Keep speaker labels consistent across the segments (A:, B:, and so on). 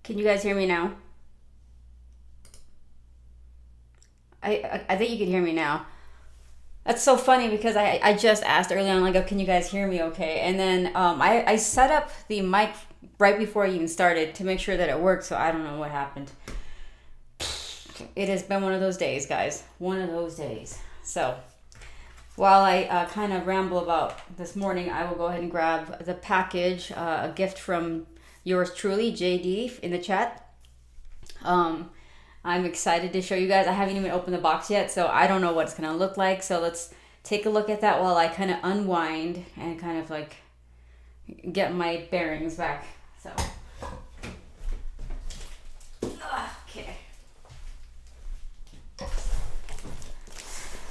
A: Can you guys hear me now? I think you can hear me now. That's so funny because I just asked earlier on, like, oh, can you guys hear me okay? And then I set up the mic right before I even started to make sure that it worked, so I don't know what happened. It has been one of those days, guys. One of those days. So while I kind of ramble about this morning, I will go ahead and grab the package, a gift from yours truly, JD, in the chat. I'm excited to show you guys. I haven't even opened the box yet, so I don't know what it's going to look like. So let's take a look at that while I kind of unwind and kind of like get my bearings back. So, okay.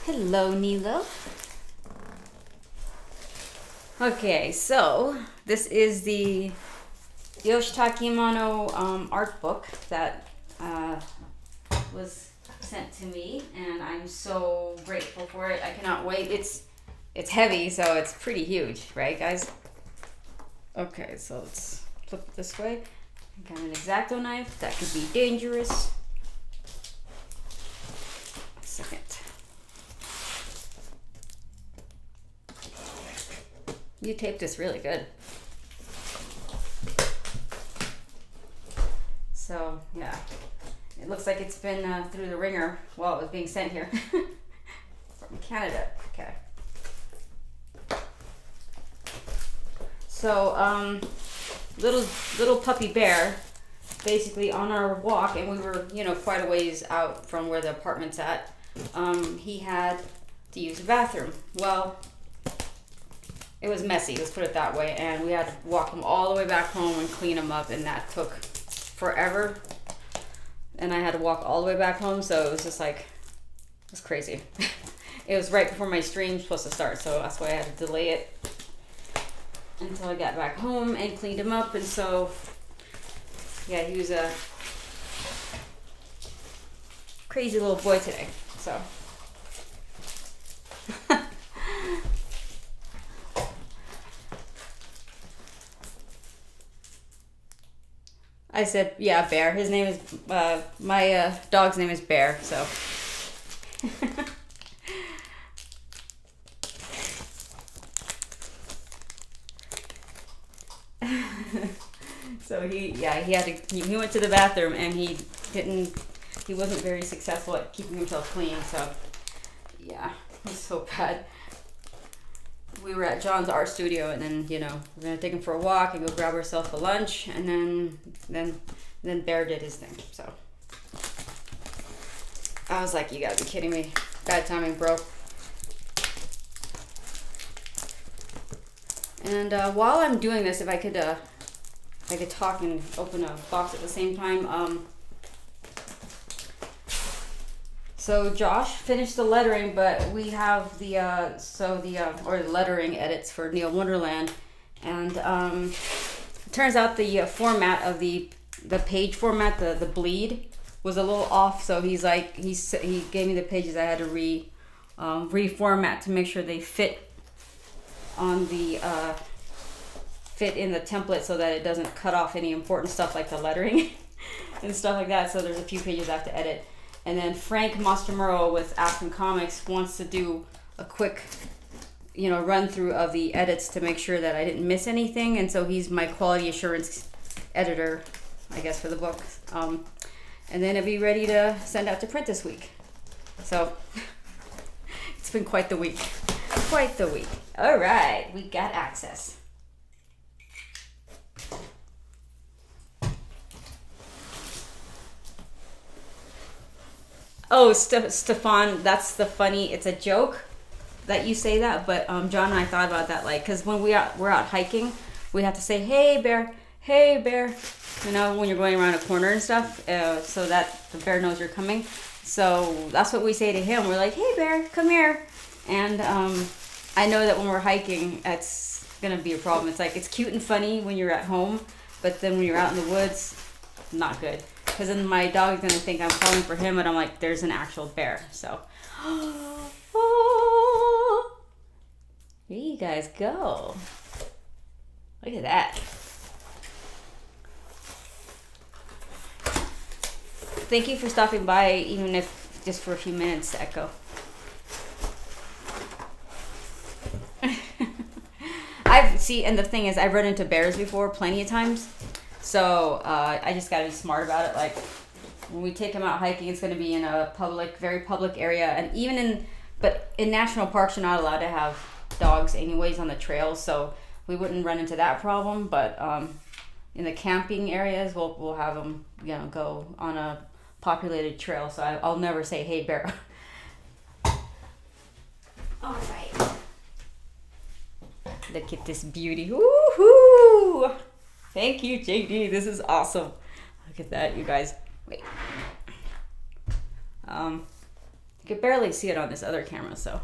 A: Hello, Nilo. Okay, so this is the Yoshitake Mono art book that was sent to me, and I'm so grateful for it. I cannot wait. It's heavy, so it's pretty huge, right, guys? Okay, so let's flip it this way. I got an X-Acto knife. That could be dangerous. A second. You taped this really good. So, yeah. It looks like it's been through the ringer while it was being sent here. From Canada. Okay. So, little puppy bear, basically on our walk, and we were, quite a ways out from where the apartment's at. He had to use the bathroom. Well, it was messy, let's put it that way, and we had to walk him all the way back home and clean him up, and that took forever. And I had to walk all the way back home, so it was just like, it was crazy. It was right before my stream was supposed to start, so that's why I had to delay it until I got back home and cleaned him up. And so, yeah, he was a crazy little boy today, so. I said, yeah, Bear. His name is, my dog's name is Bear, so. So he went to the bathroom and he wasn't very successful at keeping himself clean, so yeah, it was so bad. We were at John's art studio, and then we're gonna take him for a walk and go grab ourselves a lunch, and then Bear did his thing. So I was like, you gotta be kidding me! Bad timing, bro. And while I'm doing this, if I could talk and open a box at the same time. So Josh finished the lettering, but we have the lettering edits for Neil Wonderland, and it turns out the format of the page format, the bleed, was a little off. So he gave me the pages I had to reformat to make sure they fit on the fit in the template so that it doesn't cut off any important stuff like the lettering and stuff like that. So there's a few pages I have to edit. And then Frank Mostamuro with Aspen Comics wants to do a quick, run through of the edits to make sure that I didn't miss anything. And so he's my quality assurance editor, I guess, for the book. And then it'll be ready to send out to print this week. So it's been quite the week. Quite the week. All right, we got access. Oh, Stefan, that's the funny. It's a joke that you say that, but John and I thought about that, like, because when we're out hiking, we have to say, "Hey bear, hey bear," when you're going around a corner and stuff, so that the bear knows you're coming. So that's what we say to him. We're like, "Hey bear, come here," and I know that when we're hiking, it's gonna be a problem. It's like, it's cute and funny when you're at home, but then when you're out in the woods, not good. Because then my dog's going to think I'm calling for him, and I'm like, there's an actual bear. So, here you guys go. Look at that. thank you for stopping by, even if just for a few minutes, Echo. And the thing is, I've run into bears before plenty of times, so I just gotta be smart about it. Like when we take them out hiking, it's gonna be in a very public area, and but in national parks, you're not allowed to have dogs anyways on the trails, so we wouldn't run into that problem. But in the camping areas, we'll have them, go on a populated trail. So I'll never say, "Hey, bear." All right. Look at this beauty. Woohoo! Thank you, JD. This is awesome. Look at that, you guys. Wait. You could barely see it on this other camera, so.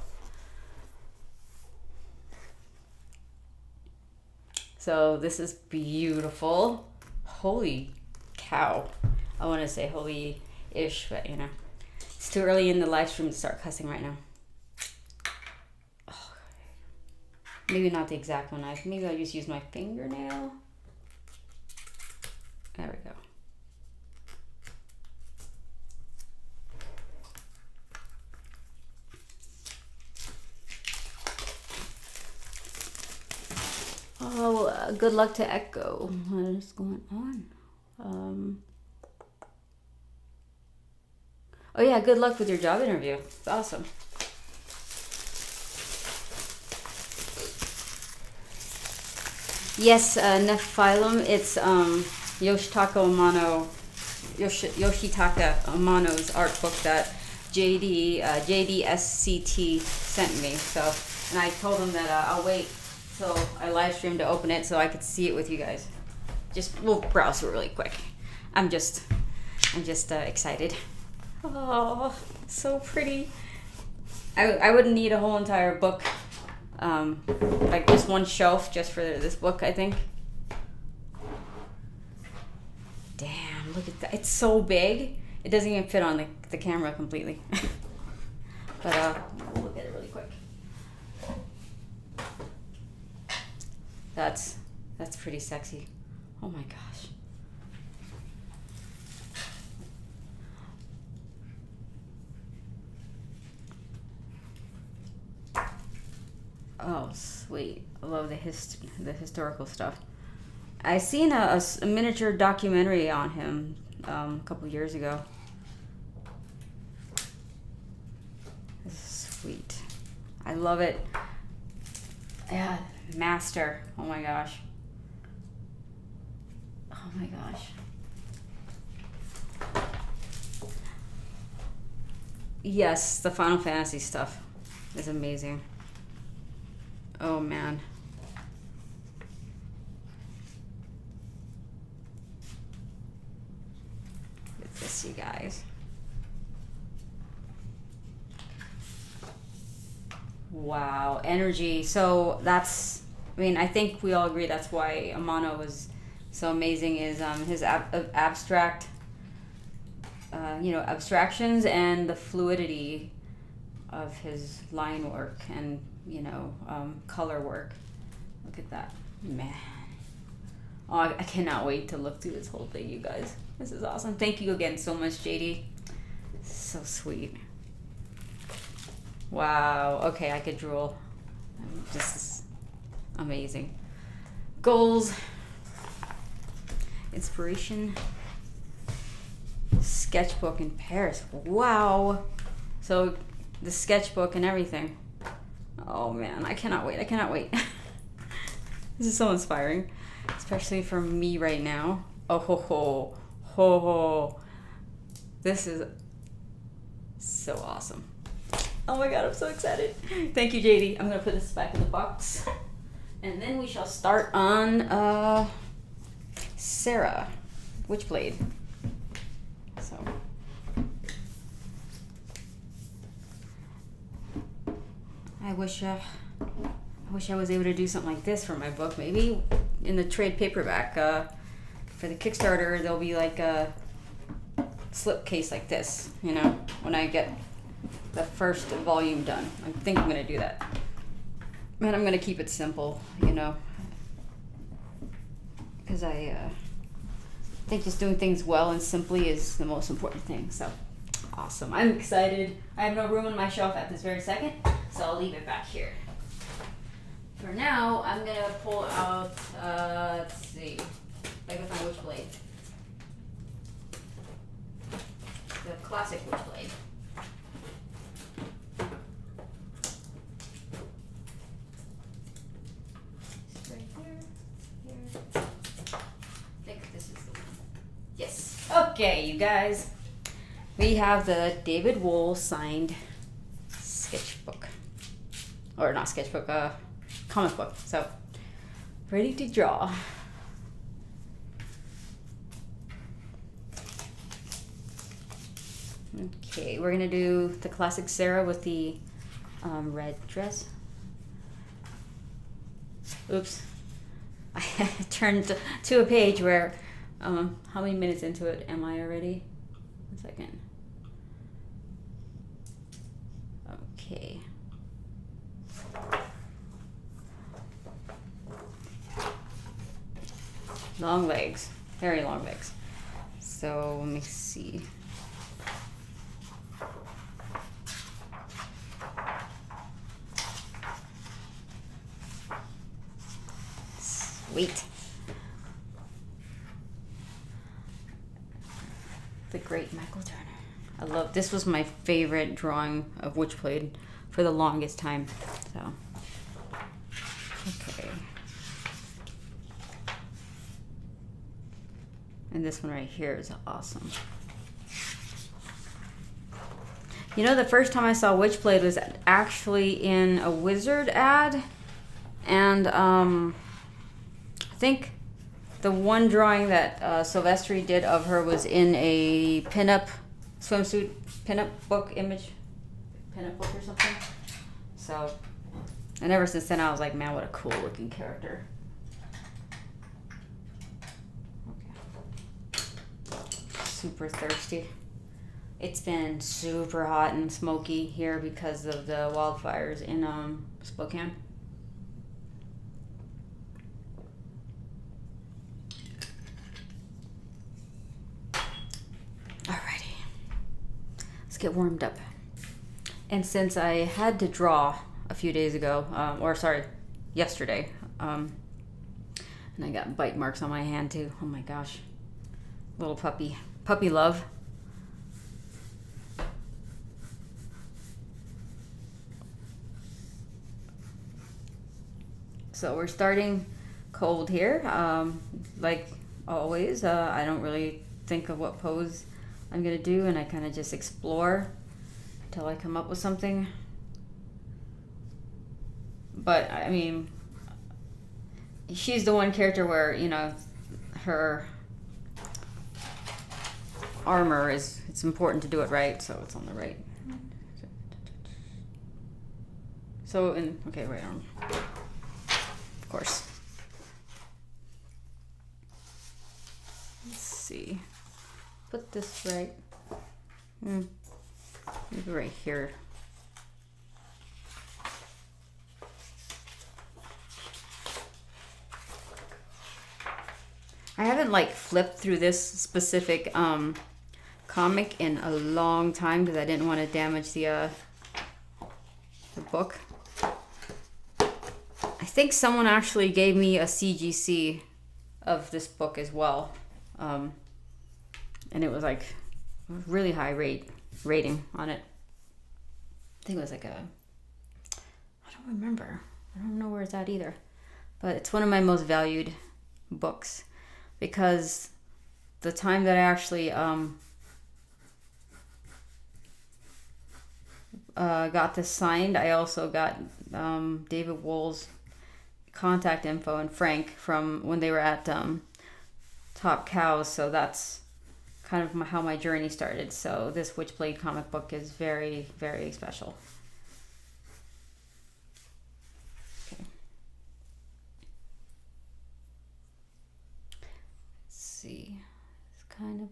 A: So this is beautiful. Holy cow. I want to say holy-ish, but it's too early in the live stream to start cussing right now. Oh, maybe not the exact one. Maybe I'll just use my fingernail. There we go. Oh, good luck to Echo. What is going on? Oh yeah, good luck with your job interview. It's awesome. Yes, Nephilim. It's Yoshitaka Amano's art book that JDSCT sent me. So, and I told him that I'll wait till I live stream to open it so I could see it with you guys. We'll browse really quick. I'm just excited. Oh, so pretty. I wouldn't need a whole entire book, like just one shelf just for this book, I think. Damn, look at that. It's so big. It doesn't even fit on the camera completely. But we'll look at it really quick. That's pretty sexy. Oh my gosh. Oh, sweet. I love the historical stuff. I seen a miniature documentary on him a couple years ago. This is sweet. I love it. Yeah, master. Oh my gosh. Oh my gosh. Yes, the Final Fantasy stuff is amazing. Oh man. Look at this, you guys. Wow, energy. So I think we all agree that's why Amano was so amazing, is his abstract, abstractions and the fluidity of his line work and color work. Look at that, man. Oh, I cannot wait to look through this whole thing, you guys. This is awesome. Thank you again so much, JD. So sweet. Wow. Okay, I could drool. This is amazing. Goals. Inspiration. Sketchbook in Paris. Wow. So the sketchbook and everything. Oh man, I cannot wait. This is so inspiring, especially for me right now. Oh ho ho ho ho. This is so awesome. Oh my god, I'm so excited. Thank you, JD. I'm gonna put this back in the box. And then we shall start on Sara, Witchblade. So I wish I was able to do something like this for my book. Maybe in the trade paperback. For the Kickstarter, there'll be like a slipcase like this, when I get the first volume done. I think I'm gonna do that. And I'm gonna keep it simple, because think just doing things well and simply is the most important thing. So awesome. I'm excited. I have no room on my shelf at this very second, so I'll leave it back here. For now, I'm gonna pull out, let's see, if I can find Witchblade. The classic Witchblade. It's right here. I think this is the one. Yes. Okay, you guys. We have the David Wohl signed sketchbook. Or not sketchbook, comic book. So, ready to draw. Okay, we're gonna do the classic Sara with the red dress. Oops. I turned to a page where, how many minutes into it am I already? 1 second. Okay. Long legs, very long legs. So let me see. Sweet. The great Michael Turner. I love, this was my favorite drawing of Witchblade for the longest time. So, okay. And this one right here is awesome. You know, the first time I saw Witchblade was actually in a Wizard ad. And I think the one drawing that Silvestri did of her was in a pinup swimsuit, pinup book image, pinup book or something. So, and ever since then I was like, man, what a cool looking character. Super thirsty. It's been super hot and smoky here because of the wildfires in Spokane. Alrighty, let's get warmed up. And since I had to draw a few days ago, yesterday, and I got bite marks on my hand too. Oh my gosh, little puppy love. So we're starting cold here. Like always, I don't really think of what pose I'm gonna do, and I kind of just explore until I come up with something. But I mean, she's the one character where, you know, her armor is, it's important to do it right, so it's on the right. So okay, right arm, of course. Let's see, put this right, maybe right here. I haven't like flipped through this specific comic in a long time because I didn't want to damage the book. I think someone actually gave me a CGC of this book as well, and it was like really high rating on it. I think it was like I don't remember. I don't know where it's at either, but it's one of my most valued books because the time that I actually got this signed, I also got David Wohl's contact info and Frank from when they were at Top Cows, so that's kind of how my journey started. So this Witchblade comic book is very, very special. Okay. Let's see. It's kind of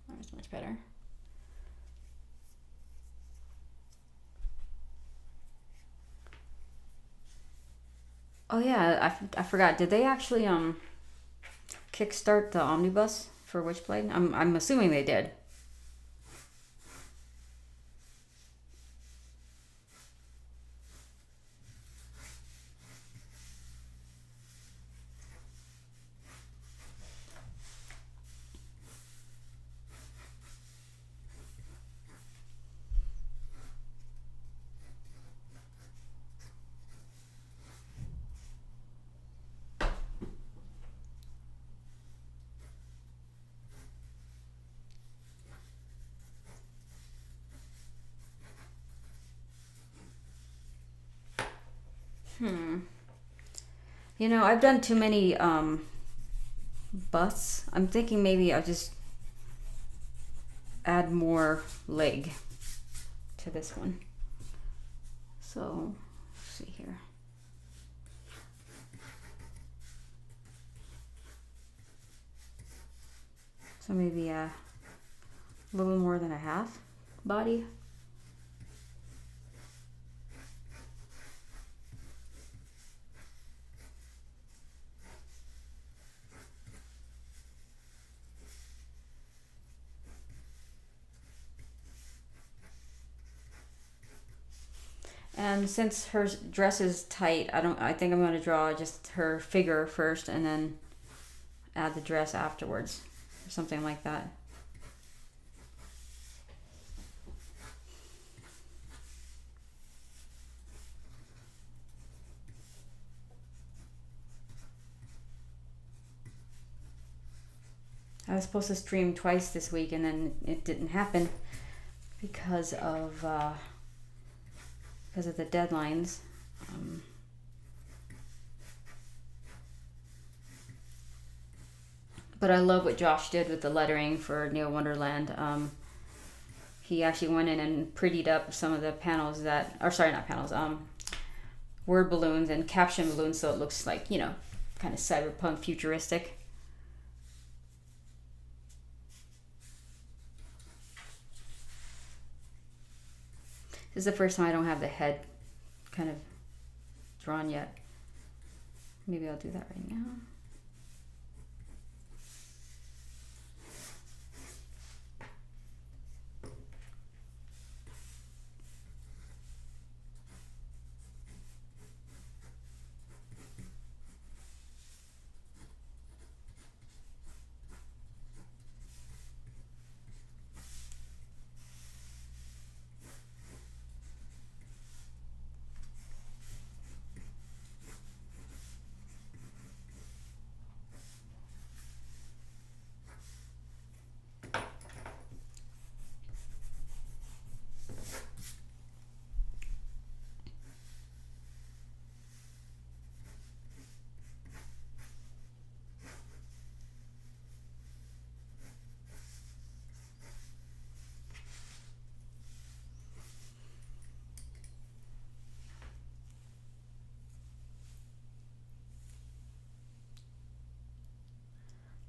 A: that's much better. Oh yeah, I forgot. Did they actually kickstart the omnibus for Witchblade? I'm assuming they did. You know, I've done too many busts. I'm thinking maybe I'll just add more leg to this one. So, let's see here. So maybe a little more than a half body. And since her dress is tight, I think I'm going to draw just her figure first and then add the dress afterwards, or something like that. I was supposed to stream twice this week and then it didn't happen because of the deadlines. But I love what Josh did with the lettering for Neil Wonderland. He actually went in and prettied up some of the panels that, or sorry, not panels, word balloons and caption balloons, so it looks like, you know, kind of cyberpunk futuristic. This is the first time I don't have the head kind of drawn yet. Maybe I'll do that right now.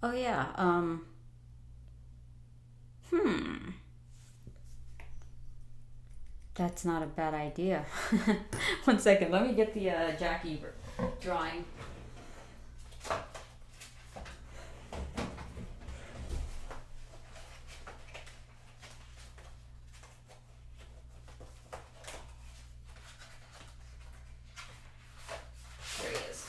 A: Oh yeah, that's not a bad idea. 1 second, let me get the Jackie drawing. There he is.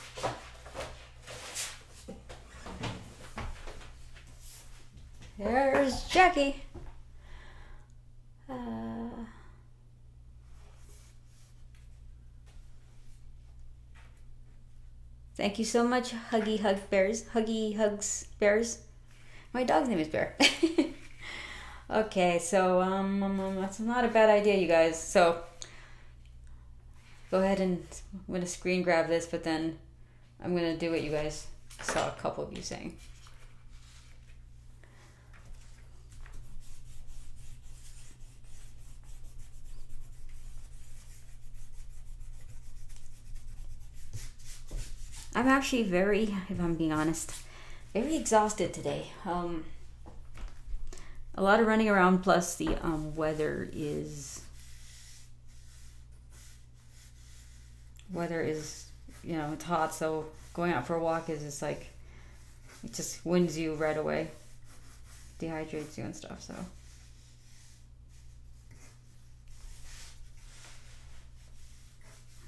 A: There's Jackie. Thank you so much, Huggy Hug Bears. Huggy Hugs Bears. My dog's name is Bear. Okay, so that's not a bad idea, you guys. So go ahead and I'm gonna screen grab this, but then I'm gonna do what you guys saw a couple of you saying. I'm actually very, if I'm being honest, very exhausted today. A lot of running around, plus the weather is, you know, it's hot, so going out for a walk is just like it just wins you right away, dehydrates you and stuff. So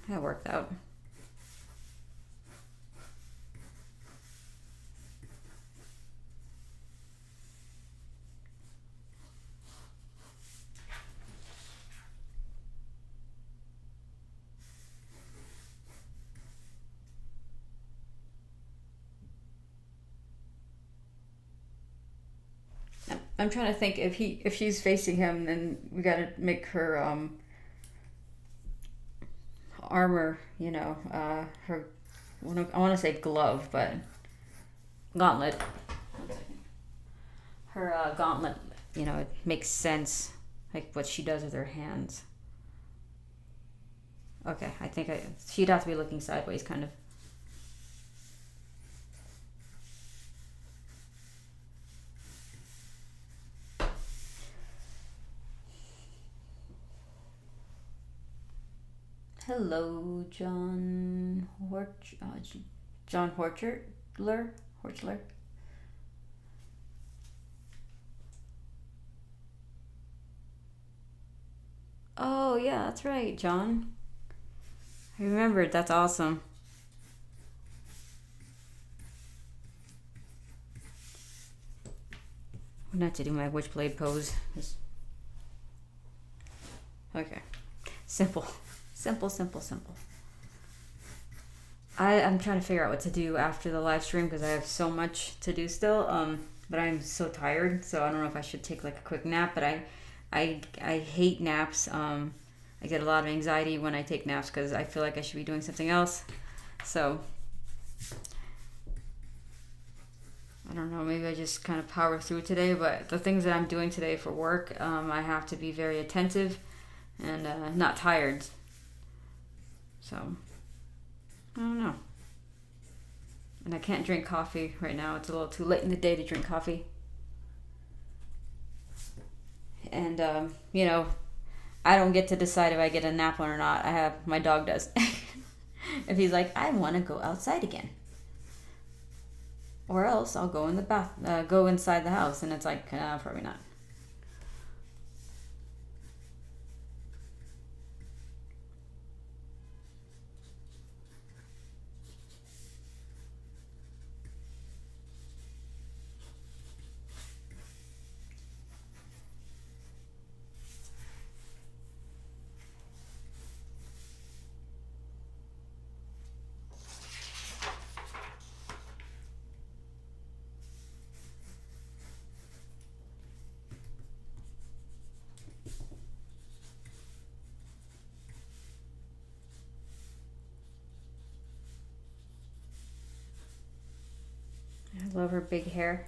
A: that worked out. I'm trying to think if she's facing him, then we gotta make her armor, you know, her, I want to say glove, but gauntlet. 1 second. Her gauntlet, you know, it makes sense, like what she does with her hands. Okay, I think she'd have to be looking sideways, kind of. Hello, John Horchler. Oh yeah, that's right, John. I remembered. That's awesome. I'm not to do my Witchblade pose. Okay, simple. I'm trying to figure out what to do after the live stream because I have so much to do still. But I'm so tired, so I don't know if I should take like a quick nap. But I hate naps. I get a lot of anxiety when I take naps because I feel like I should be doing something else. So I don't know. Maybe I just kind of power through today. But the things that I'm doing today for work, I have to be very attentive and not tired. So, I don't know. And I can't drink coffee right now. It's a little too late in the day to drink coffee. And, you know, I don't get to decide if I get a nap on or not. My dog does. If he's like, I want to go outside again. Or else I'll go in the go inside the house. And it's like, probably not. I love her big hair.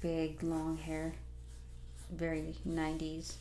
A: Big, long hair. Very 90s.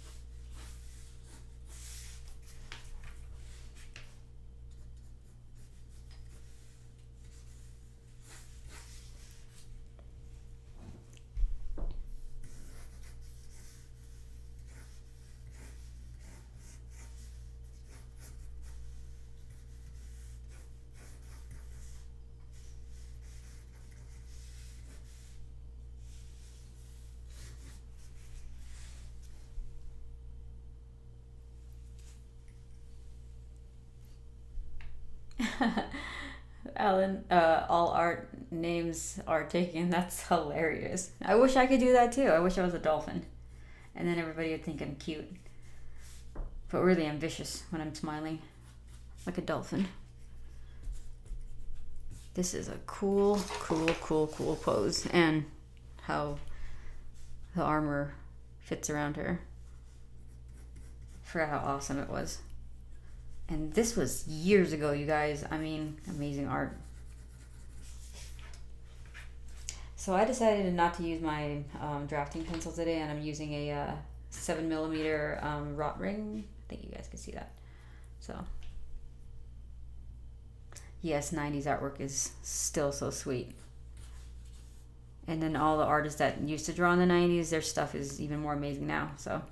A: Alan, all art names are taken. That's hilarious. I wish I could do that too. I wish I was a dolphin. And then everybody would think I'm cute. But really I'm vicious when I'm smiling. Like a dolphin. This is a cool pose. And how the armor fits around her. I forgot how awesome it was. And this was years ago, you guys. I mean, amazing art. So I decided not to use my drafting pencil today, and I'm using a 7mm rot ring. I think you guys can see that. So, yes, 90s artwork is still so sweet. And then all the artists that used to draw in the 90s, their stuff is even more amazing now. So.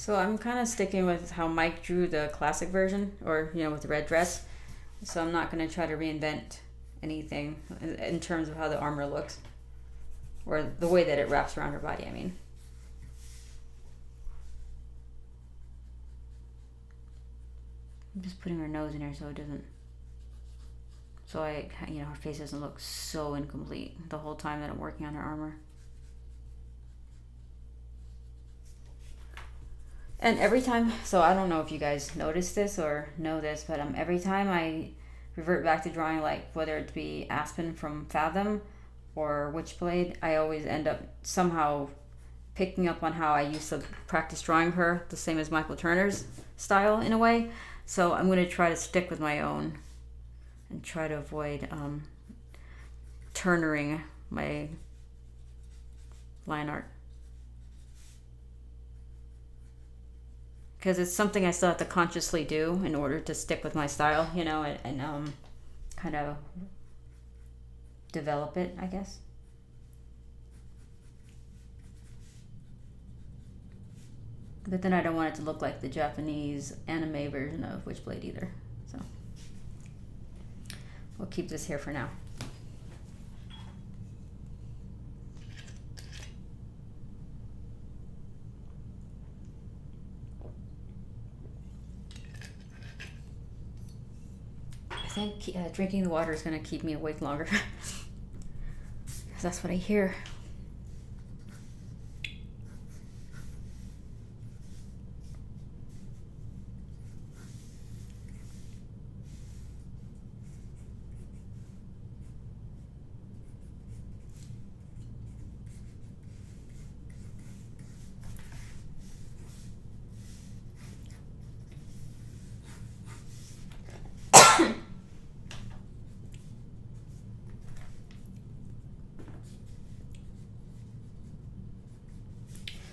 A: So I'm kind of sticking with how Mike drew the classic version, or with the red dress. So I'm not going to try to reinvent anything in terms of how the armor looks, or the way that it wraps around her body. I mean, I'm just putting her nose in here so it doesn't. So her face doesn't look so incomplete the whole time that I'm working on her armor. And every time, so I don't know if you guys notice this or know this, but every time I revert back to drawing, like whether it be Aspen from Fathom or Witchblade, I always end up somehow picking up on how I used to practice drawing her, the same as Michael Turner's style in a way. So I'm going to try to stick with my own and try to avoid Turnering my line art. Because it's something I still have to consciously do in order to stick with my style, and kind of develop it, I guess. But then I don't want it to look like the Japanese anime version of Witchblade either. So we'll keep this here for now. I think drinking the water is going to keep me awake longer. Because that's what I hear.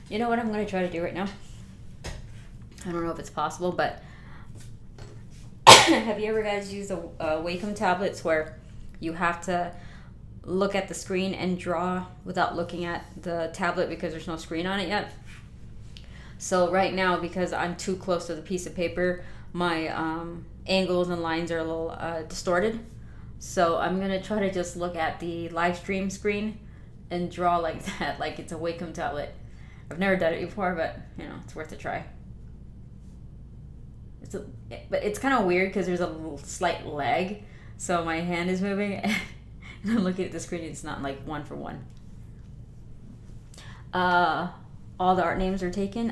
A: You know what I'm going to try to do right now? I don't know if it's possible, but have you ever guys used the Wacom tablets where you have to look at the screen and draw without looking at the tablet because there's no screen on it yet? So right now, because I'm too close to the piece of paper, my angles and lines are a little distorted. So I'm going to try to just look at the live stream screen and draw like that, like it's a Wacom tablet. I've never done it before, but it's worth a try. But it's kind of weird because there's a little slight lag, so my hand is moving, and I'm looking at the screen. It's not like one for one. All the art names are taken.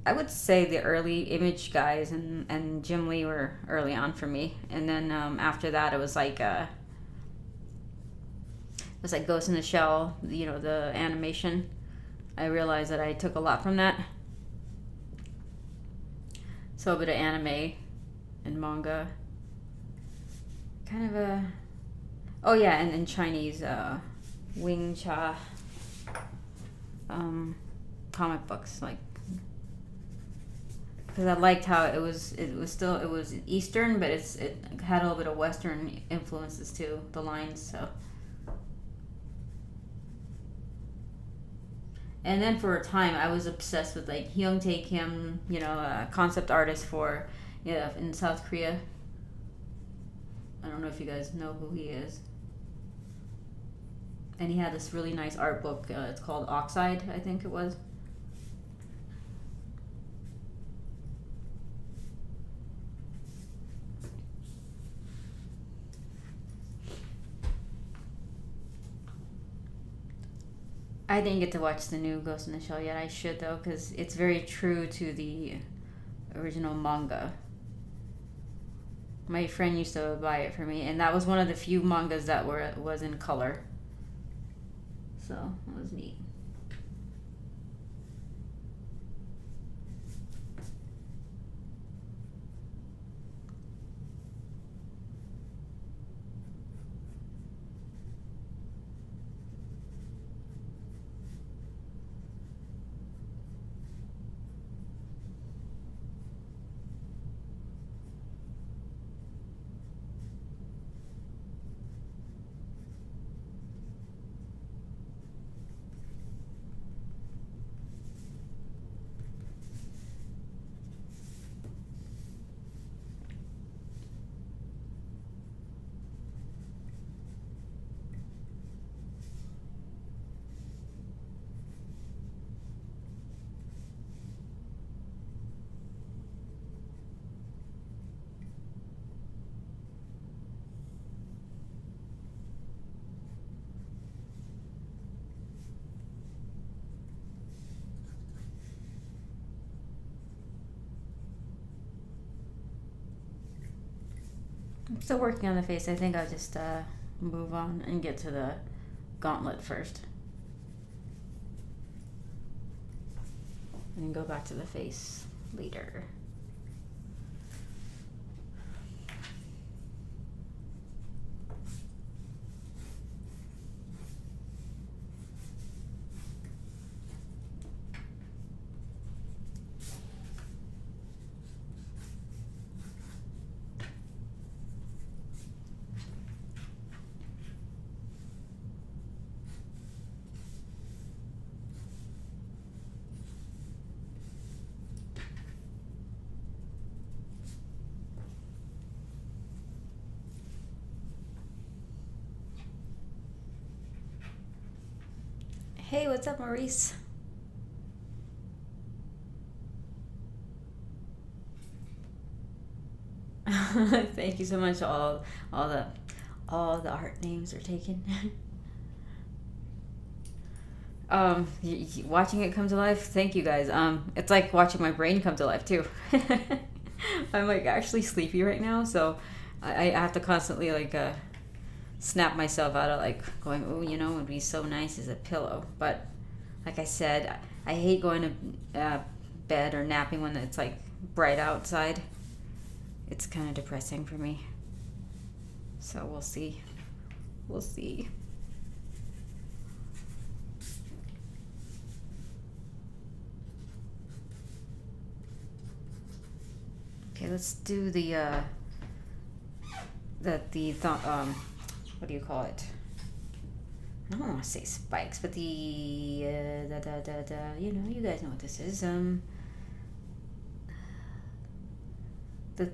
A: I would say the early Image guys and Jim Lee were early on for me, and then after that it was like. It was like Ghost in the Shell, the animation. I realized that I took a lot from that. So a bit of anime and manga. Kind of a... Oh yeah, and in Chinese, Wing Cha comic books. Like, because I liked how it was Eastern, but it had a little bit of Western influences too, the lines, so... And then for a time, I was obsessed with like Hyung Tae Kim, a concept artist for, in South Korea. I don't know if you guys know who he is. And he had this really nice art book. It's called Oxide, I think it was. I didn't get to watch the new Ghost in the Shell yet. I should, though, because it's very true to the original manga. My friend used to buy it for me, and that was one of the few mangas that was in color. So, that was neat. I'm still working on the face. I think I'll just move on and get to the gauntlet first. And go back to the face later. Hey, what's up, Maurice? Thank you so much. All the art names are taken. Watching it come to life. Thank you guys. It's like watching my brain come to life too. I'm like actually sleepy right now, so I have to constantly like snap myself out of like going, oh, you know, it would be so nice as a pillow. But like I said, I hate going to bed or napping when it's like bright outside. It's kind of depressing for me. So we'll see. We'll see. Okay, let's do the what do you call it? I don't want to say spikes, but the you know, you guys know what this is. The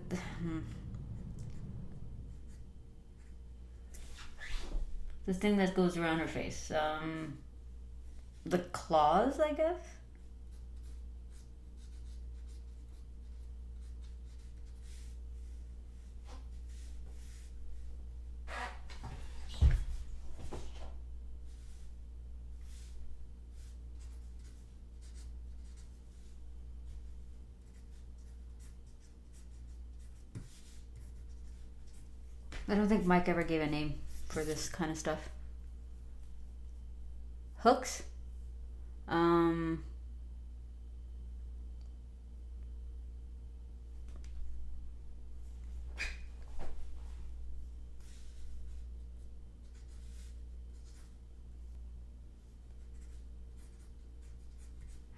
A: thing that goes around her face. The claws, I guess. I don't think Mike ever gave a name for this kind of stuff. Hooks? I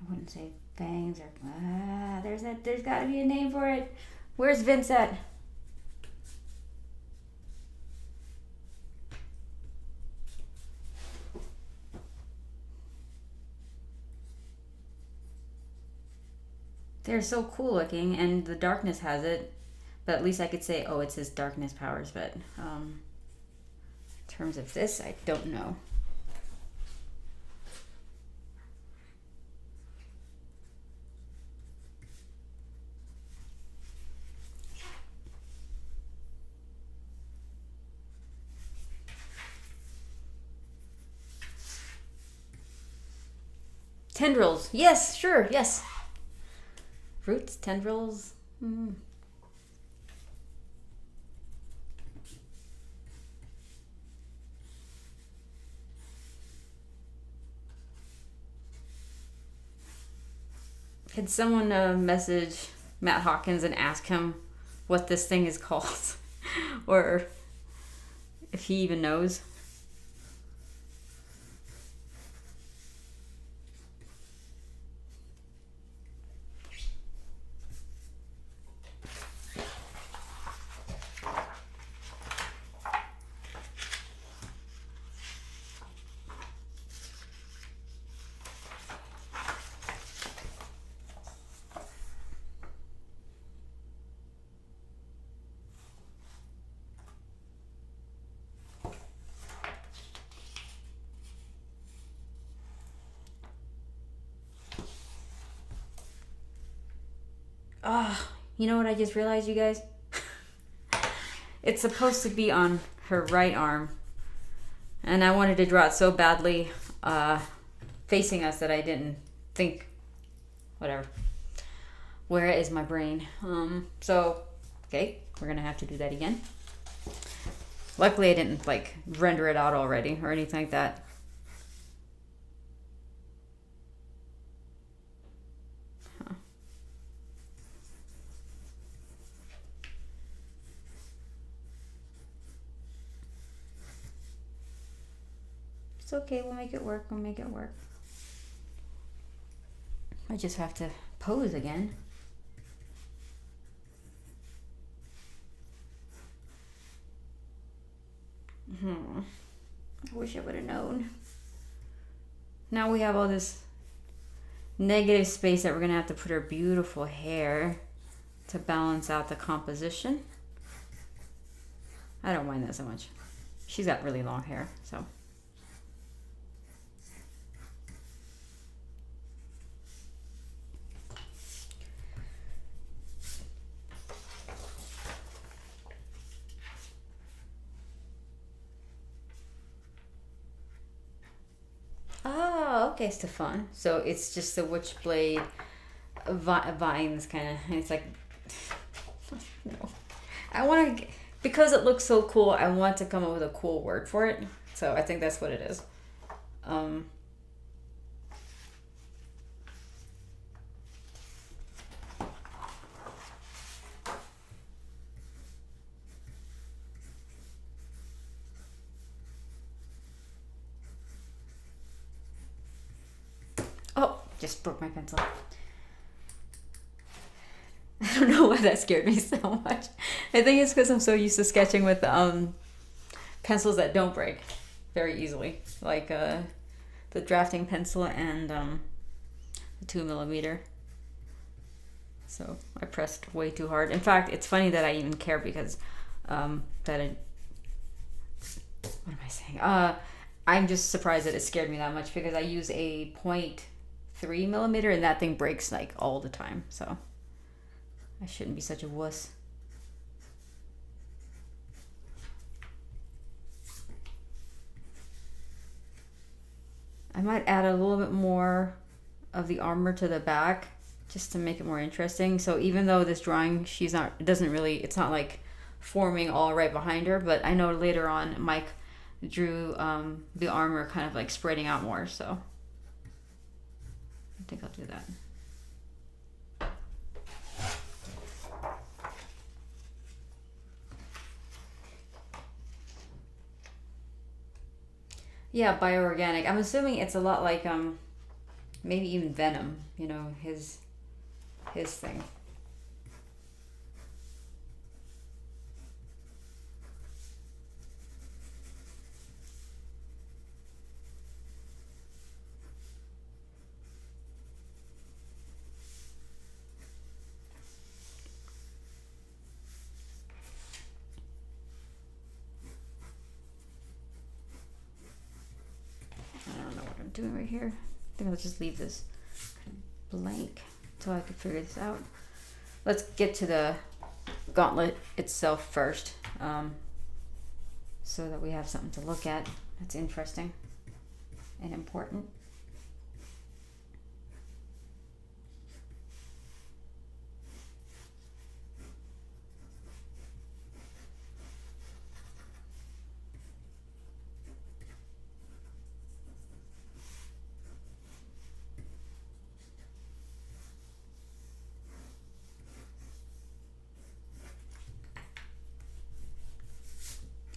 A: wouldn't say fangs or there's got to be a name for it. Where's Vince at? They're so cool looking, and the darkness has it. But at least I could say, oh, it's his darkness powers. But in terms of this, I don't know. Tendrils. Yes, sure, yes. Roots, tendrils. Could someone message Matt Hawkins and ask him what this thing is called? Or if he even knows? You know what I just realized, you guys? It's supposed to be on her right arm. And I wanted to draw it so badly facing us that I didn't think, whatever. Where is my brain? So, okay, we're going to have to do that again. Luckily I didn't like render it out already or anything like that. It's okay, we'll make it work, we'll make it work. I just have to pose again. I wish I would have known. Now we have all this negative space that we're gonna have to put her beautiful hair to balance out the composition. I don't mind that so much. She's got really long hair, so. Oh, okay, Stefan. So it's just the Witchblade vines kind of, and it's like, no. I want to, because it looks so cool, I want to come up with a cool word for it. So I think that's what it is. Oh, just broke my pencil. I don't know why that scared me so much. I think it's because I'm so used to sketching with pencils that don't break very easily, like the drafting pencil and the 2mm. So I pressed way too hard. In fact, it's funny that I even care because what am I saying? I'm just surprised that it scared me that much because I use a 0.3mm and that thing breaks like all the time. So I shouldn't be such a wuss. I might add a little bit more of the armor to the back just to make it more interesting. So even though this drawing, it's not like forming all right behind her, but I know later on Mike drew the armor kind of like spreading out more, so I think I'll do that. Yeah, bioorganic. I'm assuming it's a lot like maybe even Venom, you know, his thing. Doing right here. I think I'll just leave this blank until I can figure this out. Let's get to the gauntlet itself first, so that we have something to look at that's interesting and important.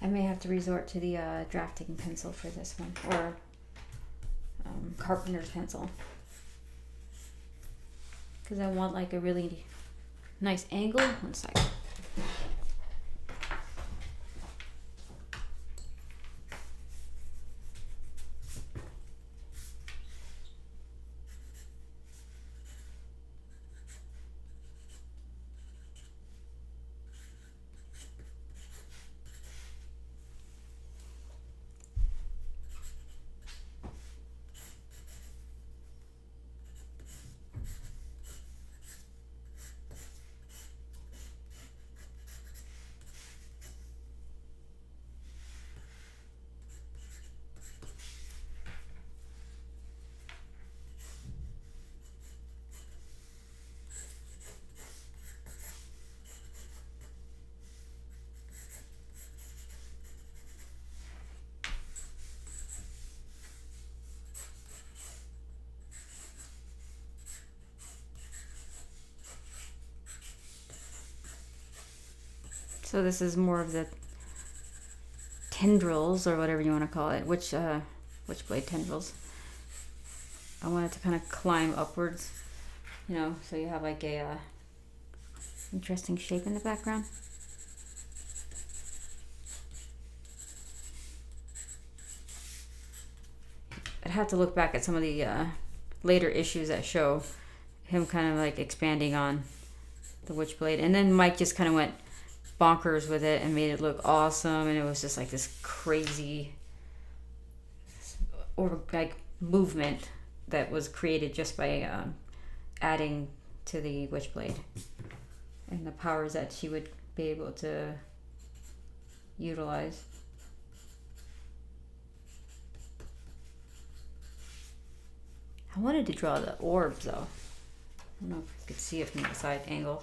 A: I may have to resort to the drafting pencil for this one, or carpenter's pencil, because I want like a really nice angle. One second. So this is more of the tendrils, or whatever you want to call it, Witchblade tendrils. I want it to kind of climb upwards, you know, so you have like a interesting shape in the background. I'd have to look back at some of the later issues that show him kind of like expanding on the Witchblade, and then Mike just kind of went bonkers with it and made it look awesome, and it was just like this crazy or like movement that was created just by adding to the Witchblade and the powers that she would be able to utilize. I wanted to draw the orbs though. I don't know if you could see it from the side angle.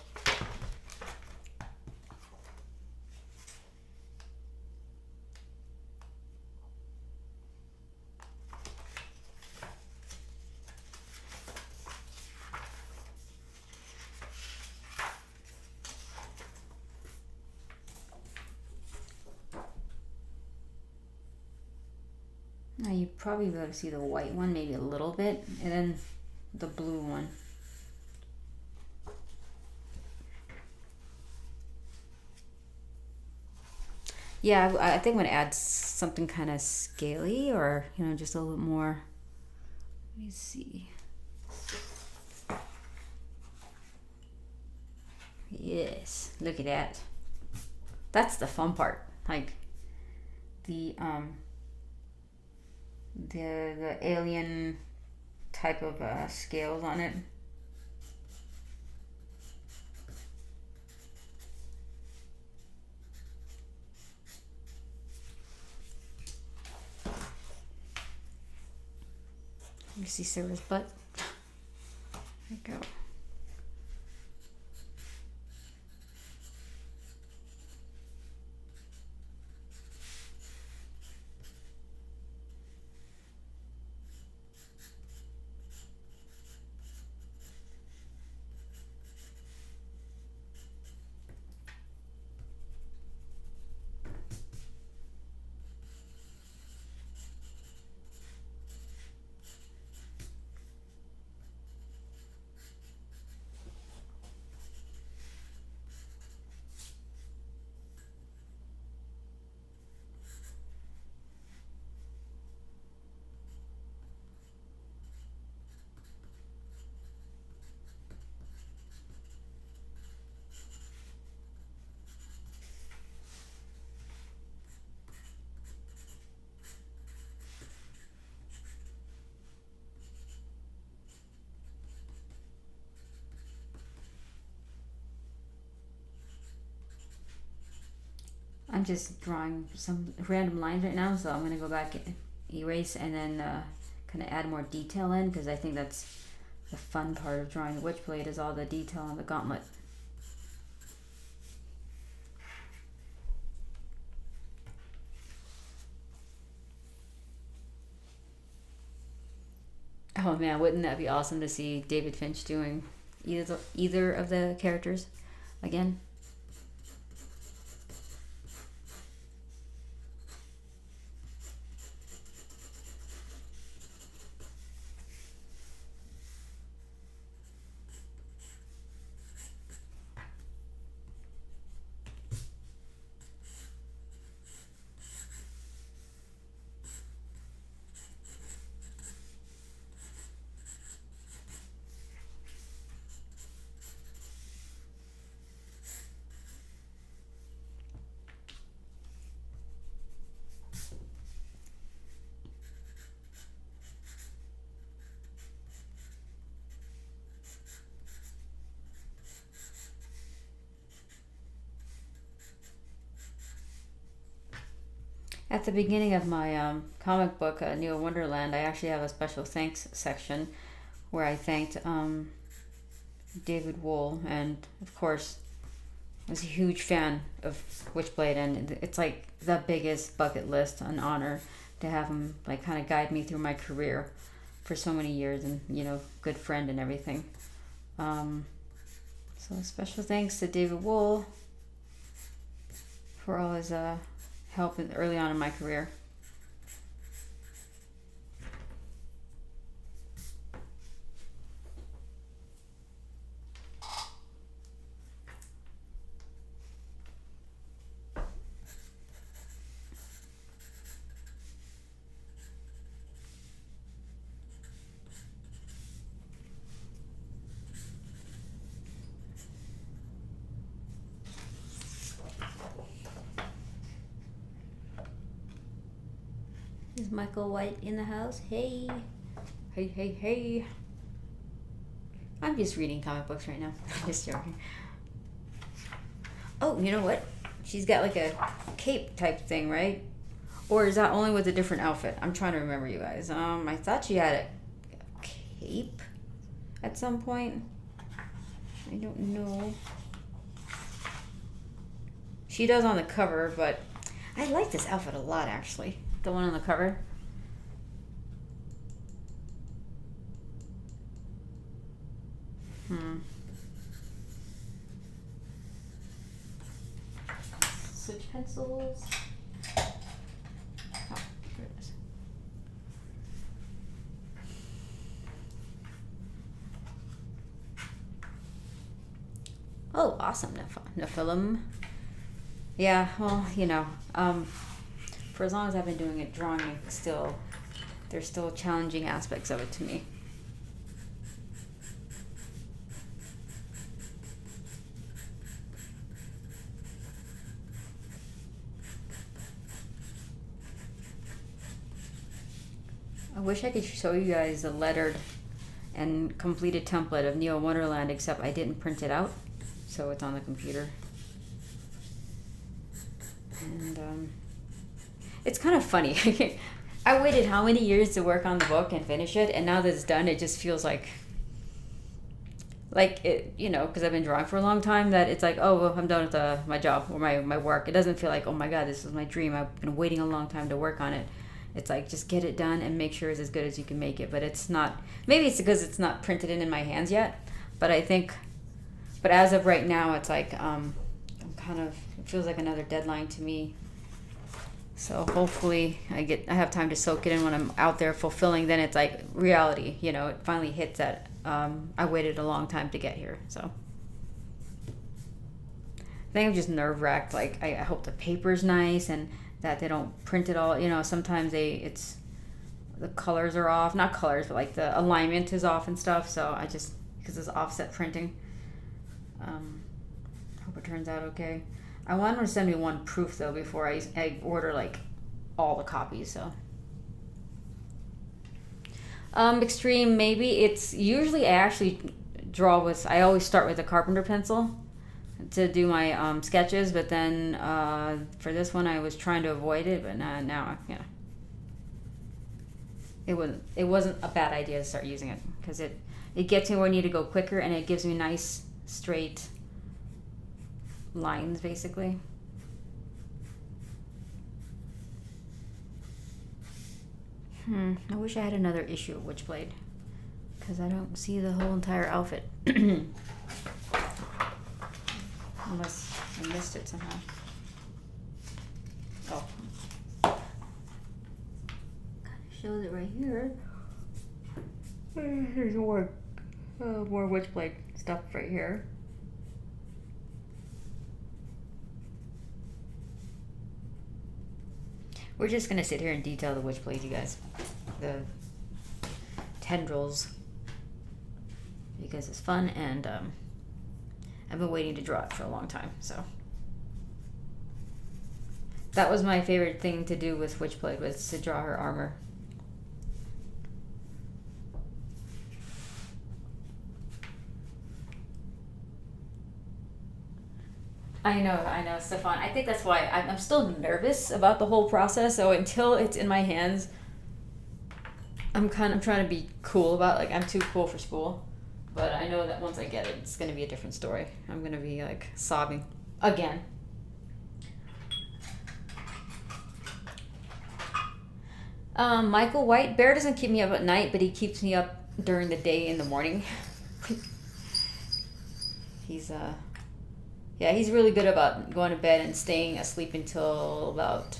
A: Now you probably be able to see the white one maybe a little bit, and then the blue one. Yeah, I think I'm gonna add something kind of scaly, or you know, just a little bit more. Let me see. Yes, look at that. That's the fun part. Like the alien type of scales on it. You see Sara's butt. There you go. I'm just drawing some random lines right now, so I'm going to go back and erase and then kind of add more detail in, because I think that's the fun part of drawing the Witchblade, is all the detail on the gauntlet. Oh man, wouldn't that be awesome to see David Finch doing either of the characters again? At the beginning of my comic book, New Wonderland, I actually have a special thanks section where I thanked David Wool, and of course, I was a huge fan of Witchblade, and it's like the biggest bucket list, an honor to have him like kind of guide me through my career for so many years, and you know, good friend and everything. So special thanks to David Wool. for all his help early on in my career. Is Michael White in the house? Hey. Hey, hey, hey. I'm just reading comic books right now. Just joking. Oh, you know what? She's got like a cape type thing, right? Or is that only with a different outfit? I'm trying to remember, you guys. I thought she had a cape at some point. I don't know. She does on the cover, but I like this outfit a lot, actually. The one on the cover. Switch pencils. Oh, here it is. Oh, awesome, Nephilim. Yeah, well, you know, for as long as I've been doing it, drawing, there's still challenging aspects of it to me. I wish I could show you guys a lettered and completed template of Neo Wonderland, except I didn't print it out, so it's on the computer. And it's kind of funny. I waited how many years to work on the book and finish it, and now that it's done, it just feels like it, you know, because I've been drawing for a long time, that it's like, oh, well, I'm done with my job or my work. It doesn't feel like, oh my god, this was my dream, I've been waiting a long time to work on it. It's like, just get it done and make sure it's as good as you can make it. But it's not, maybe it's because it's not printed in my hands yet, but I think, but as of right now, it's like, I'm kind of, it feels like another deadline to me. So hopefully I have time to soak it in when I'm out there fulfilling. Then it's like reality, you know, it finally hits that I waited a long time to get here. So I think I'm just nerve-wracked. Like, I hope the paper's nice and that they don't print it all. You know, sometimes the colors are off. Not colors, but like the alignment is off and stuff. So I just, because it's offset printing. Hope it turns out okay. I want them to send me one proof though before I order like all the copies. So extreme, maybe. It's usually I actually draw with, I always start with a carpenter pencil to do my sketches, but then for this one I was trying to avoid it, but now yeah, it wasn't a bad idea to start using it, because it gets me where I need to go quicker, and it gives me nice straight lines basically. I wish I had another issue of Witchblade, because I don't see the whole entire outfit. Unless I missed it somehow. Oh. Kind of shows it right here. There's more Witchblade stuff right here. We're just gonna sit here and detail the Witchblade, you guys. The tendrils. Because it's fun, and I've been waiting to draw it for a long time, so. That was my favorite thing to do with Witchblade, was to draw her armor. I know, Stefan. I think that's why I'm still nervous about the whole process. So until it's in my hands, I'm trying to be cool about, like, I'm too cool for school. But I know that once I get it, it's going to be a different story. I'm going to be, like, sobbing again. Michael White. Bear doesn't keep me up at night, but he keeps me up during the day in the morning. He's Yeah, he's really good about going to bed and staying asleep until about.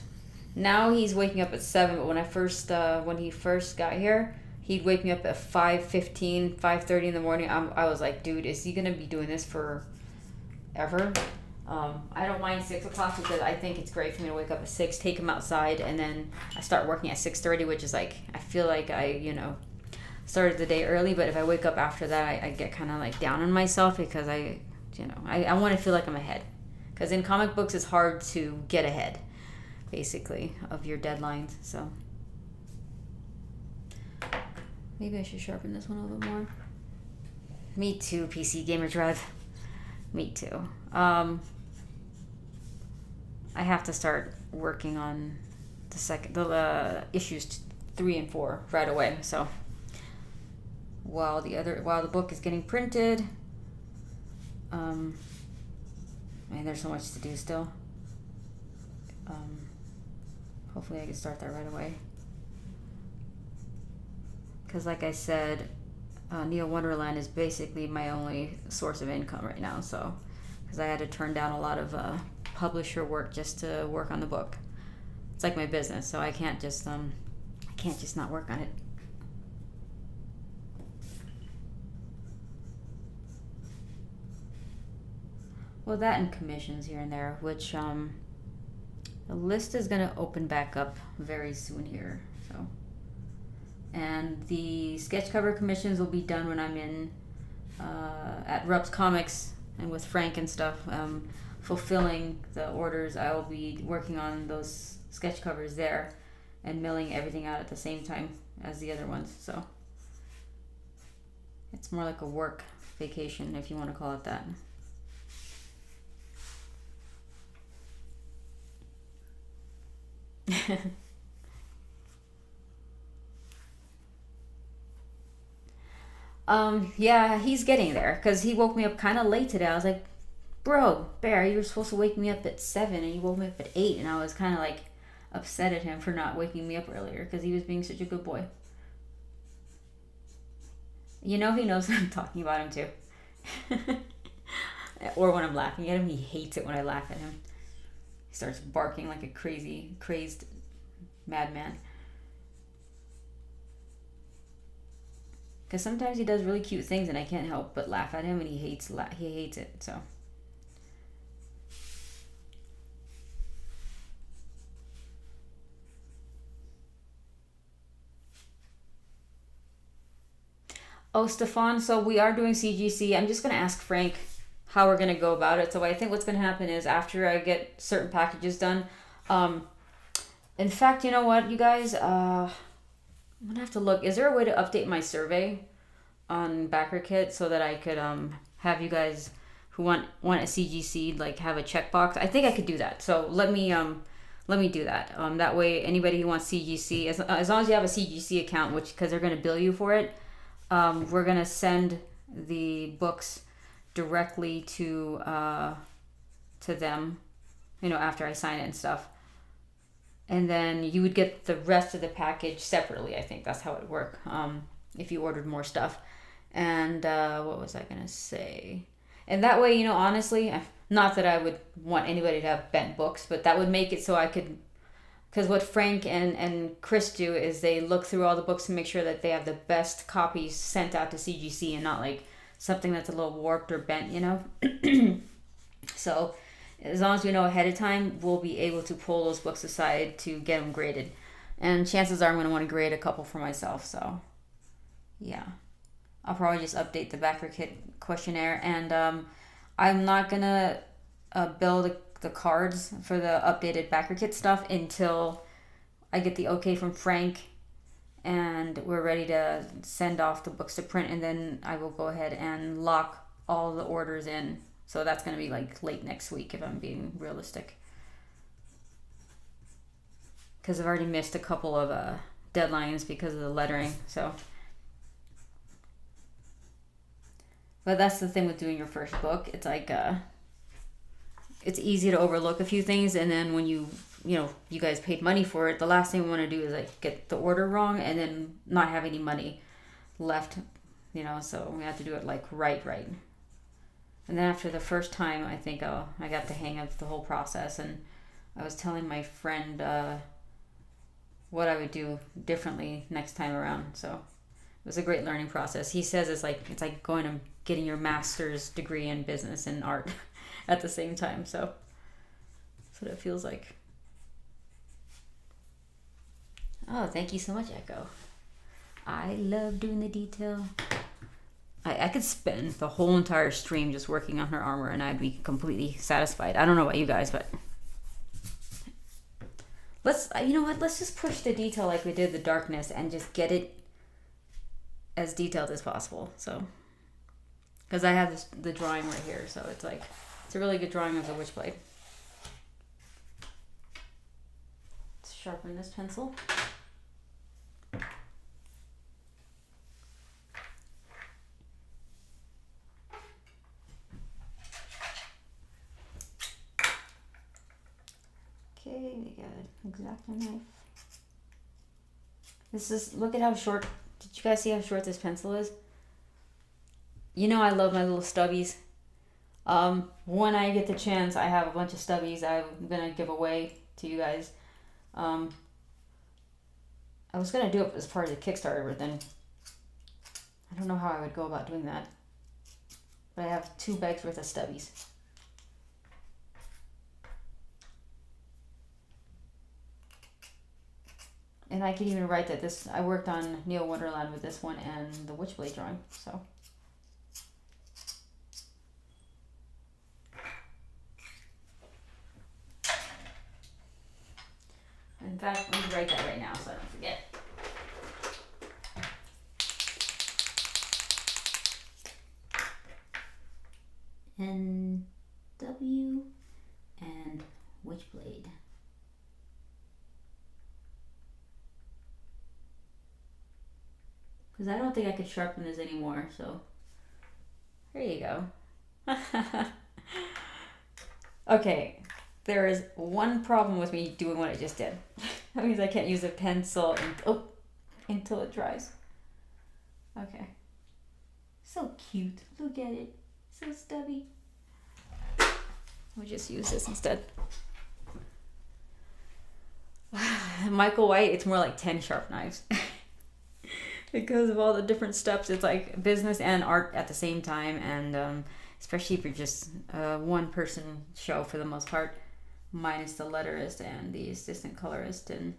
A: Now he's waking up at 7, but when he first got here, he'd wake me up at 5:15, 5:30 in the morning. I was like, dude, is he gonna be doing this for ever? I don't mind 6 o'clock because I think it's great for me to wake up at 6, take him outside, and then I start working at 6:30, which is like, I feel like I started the day early. But if I wake up after that, I get kind of like down on myself because I want to feel like I'm ahead. Because in comic books, it's hard to get ahead, basically, of your deadlines. So maybe I should sharpen this one a little bit more. Me too, PC Gamer Drive. Me too. I have to start working on the issues 3 and 4 right away. So while the book is getting printed, man, there's so much to do still. Hopefully I can start that right away. Because like I said, Neil Wonderland is basically my only source of income right now. So, because I had to turn down a lot of publisher work just to work on the book. It's like my business, so I can't just not work on it. Well, that and commissions here and there, which the list is gonna open back up very soon here. So, and the sketch cover commissions will be done when I'm in at Rupp's Comics and with Frank and stuff, fulfilling the orders. I will be working on those sketch covers there and milling everything out at the same time as the other ones. So it's more like a work vacation, if you want to call it that. Yeah, he's getting there because he woke me up kind of late today. I was like, bro, Bear, you were supposed to wake me up at 7 and you woke me up at 8, and I was kind of like upset at him for not waking me up earlier because he was being such a good boy. He knows I'm talking about him too. Or when I'm laughing at him, he hates it when I laugh at him. He starts barking like a crazed madman. Because sometimes he does really cute things and I can't help but laugh at him, and he hates it. So oh, Stefan, so we are doing CGC. I'm just going to ask Frank how we're going to go about it. So I think what's going to happen is after I get certain packages done, in fact, you know what, you guys, I'm going to have to look. Is there a way to update my survey on BackerKit so that I could have you guys who want a CGC like have a checkbox? I think I could do that. So let me do that. That way anybody who wants CGC, as long as you have a CGC account, which because they're going to bill you for it, we're going to send the books directly to them, after I sign it and stuff. And then you would get the rest of the package separately. I think that's how it would work, if you ordered more stuff. And what was I going to say? And that way, honestly, not that I would want anybody to have bent books, but that would make it so I could, because what Frank and Chris do is they look through all the books and make sure that they have the best copies sent out to CGC and not like something that's a little warped or bent, So as long as we know ahead of time, we'll be able to pull those books aside to get them graded. And chances are I'm going to want to grade a couple for myself. So, yeah. I'll probably just update the BackerKit questionnaire. And I'm not going to build the cards for the updated BackerKit stuff until I get the okay from Frank and we're ready to send off the books to print. And then I will go ahead and lock all the orders in. So that's going to be like late next week if I'm being realistic. Because I've already missed a couple of deadlines because of the lettering. So, but that's the thing with doing your first book. It's like it's easy to overlook a few things, and then when you guys paid money for it, the last thing we want to do is like get the order wrong and then not have any money left. So we have to do it like right. And then after the first time, I think I got the hang of the whole process, and I was telling my friend what I would do differently next time around. So it was a great learning process. He says it's like going and getting your master's degree in business and art at the same time. So that's what it feels like. Oh, thank you so much, Echo. I love doing the detail. I could spend the whole entire stream just working on her armor and I'd be completely satisfied. I don't know about you guys, but you know what? Let's just push the detail like we did the darkness and just get it as detailed as possible. So, because I have the drawing right here, so it's like, it's a really good drawing of the Witchblade. Let's sharpen this pencil. Okay, we got an X-Acto knife. This is, look at how short, did you guys see how short this pencil is? You know I love my little stubbies. When I get the chance, I have a bunch of stubbies I'm gonna give away to you guys. I was gonna do it as part of the Kickstarter, but then I don't know how I would go about doing that. But I have 2 bags worth of stubbies. And I can even write that I worked on Neil Wonderland with this one and the Witchblade drawing, so. In fact, let me write that right now so I don't forget. NW and Witchblade. Because I don't think I could sharpen this anymore, so there you go. Okay, there is one problem with me doing what I just did. That means I can't use a pencil until it dries. Okay. So cute. Look at it. So stubby. We'll just use this instead. Michael White, it's more like 10 sharp knives. Because of all the different steps, it's like business and art at the same time, and especially if you're just a one-person show for the most part, minus the letterist and the assistant colorist, and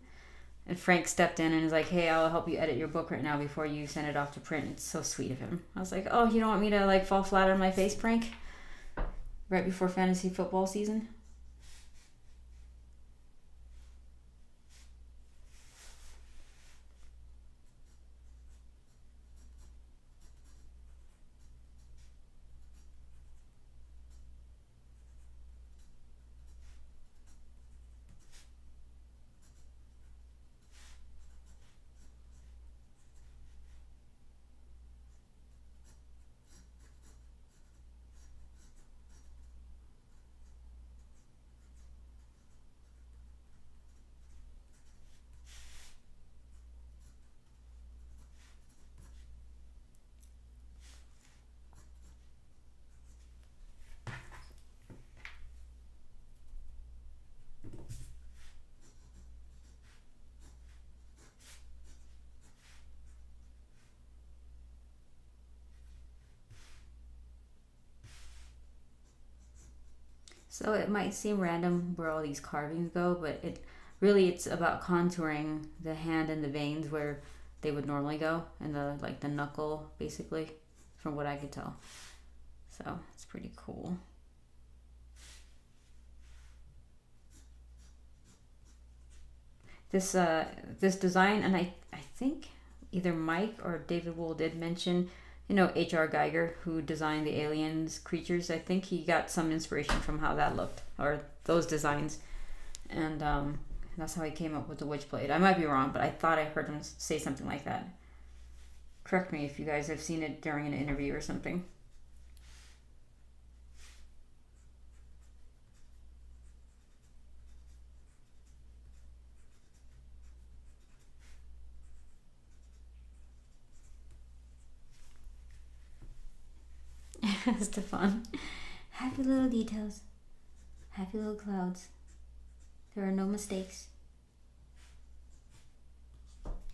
A: Frank stepped in and was like, "Hey, I'll help you edit your book right now before you send it off to print." It's so sweet of him. I was like, "Oh, you don't want me to like fall flat on my face, Frank? Right before fantasy football season?" So it might seem random where all these carvings go, but it's about contouring the hand and the veins where they would normally go, and the knuckle basically, from what I could tell. So it's pretty cool. This design, and I think either Mike or David Wool did mention, H.R. Geiger, who designed the aliens creatures. I think he got some inspiration from how that looked, or those designs, and that's how he came up with the Witchblade. I might be wrong, but I thought I heard him say something like that. Correct me if you guys have seen it during an interview or something. Stefan. Happy little details. Happy little clouds. There are no mistakes.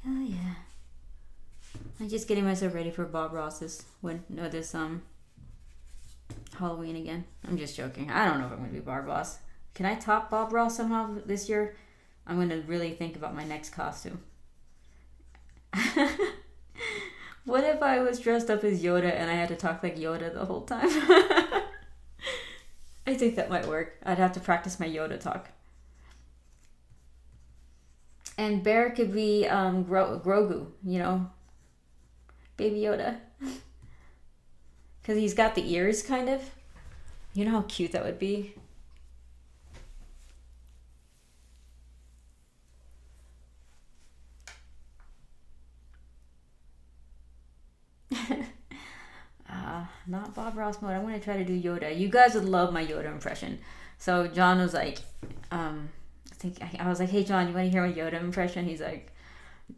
A: Oh yeah. I'm just getting myself ready for Bob Ross's this Halloween again. I'm just joking. I don't know if I'm gonna be Bob Ross. Can I top Bob Ross somehow this year? I'm gonna really think about my next costume. What if I was dressed up as Yoda and I had to talk like Yoda the whole time? I think that might work. I'd have to practice my Yoda talk. And Bear could be Grogu, you know, Baby Yoda. Because he's got the ears, kind of. You know how cute that would be? Not Bob Ross mode. I'm going to try to do Yoda. You guys would love my Yoda impression. So John was like, I was like, hey John, you want to hear my Yoda impression? He's like,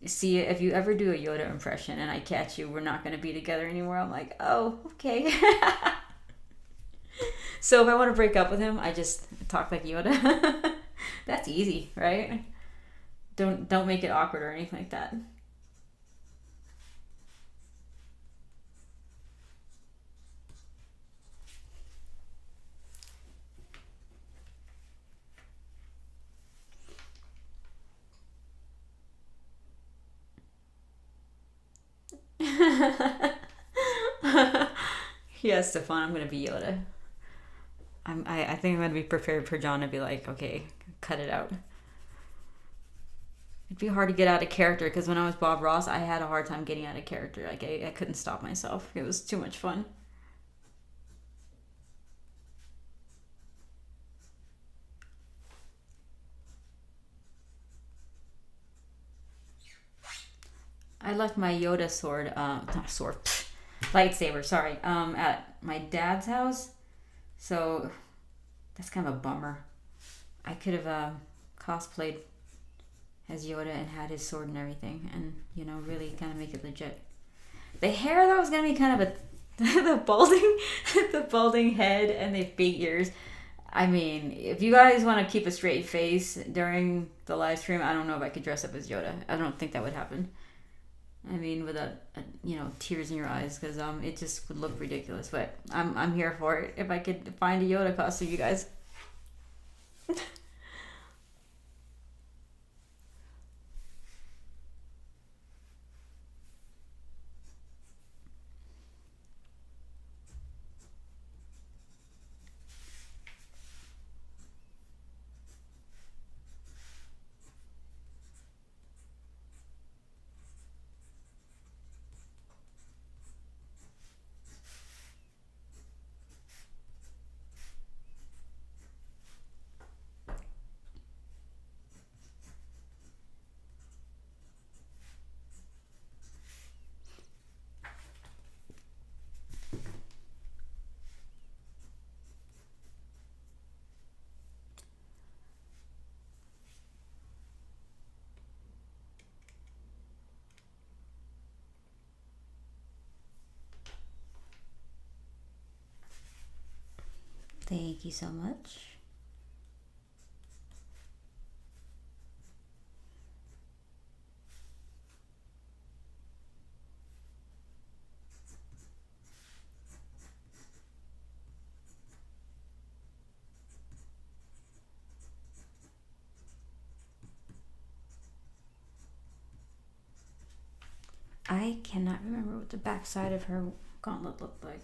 A: see, if you ever do a Yoda impression and I catch you, we're not going to be together anymore. I'm like, oh, okay. So if I want to break up with him, I just talk like Yoda. That's easy, right? Don't make it awkward or anything like that. Yes, Stefan, I'm gonna be Yoda. I think I'm gonna be prepared for John to be like, okay, cut it out. It'd be hard to get out of character because when I was Bob Ross, I had a hard time getting out of character. Like I couldn't stop myself. It was too much fun. I left my Yoda sword, not sword, lightsaber, sorry, at my dad's house. So that's kind of a bummer. I could have cosplayed as Yoda and had his sword and everything, and you know, really kind of make it legit. The hair though was gonna be kind of the balding head and the big ears. I mean, if you guys want to keep a straight face during the live stream, I don't know if I could dress up as Yoda. I don't think that would happen. I mean, without tears in your eyes, because it just would look ridiculous. But I'm here for it. If I could find a Yoda costume, you guys. Thank you so much. I cannot remember what the back side of her gauntlet looked like.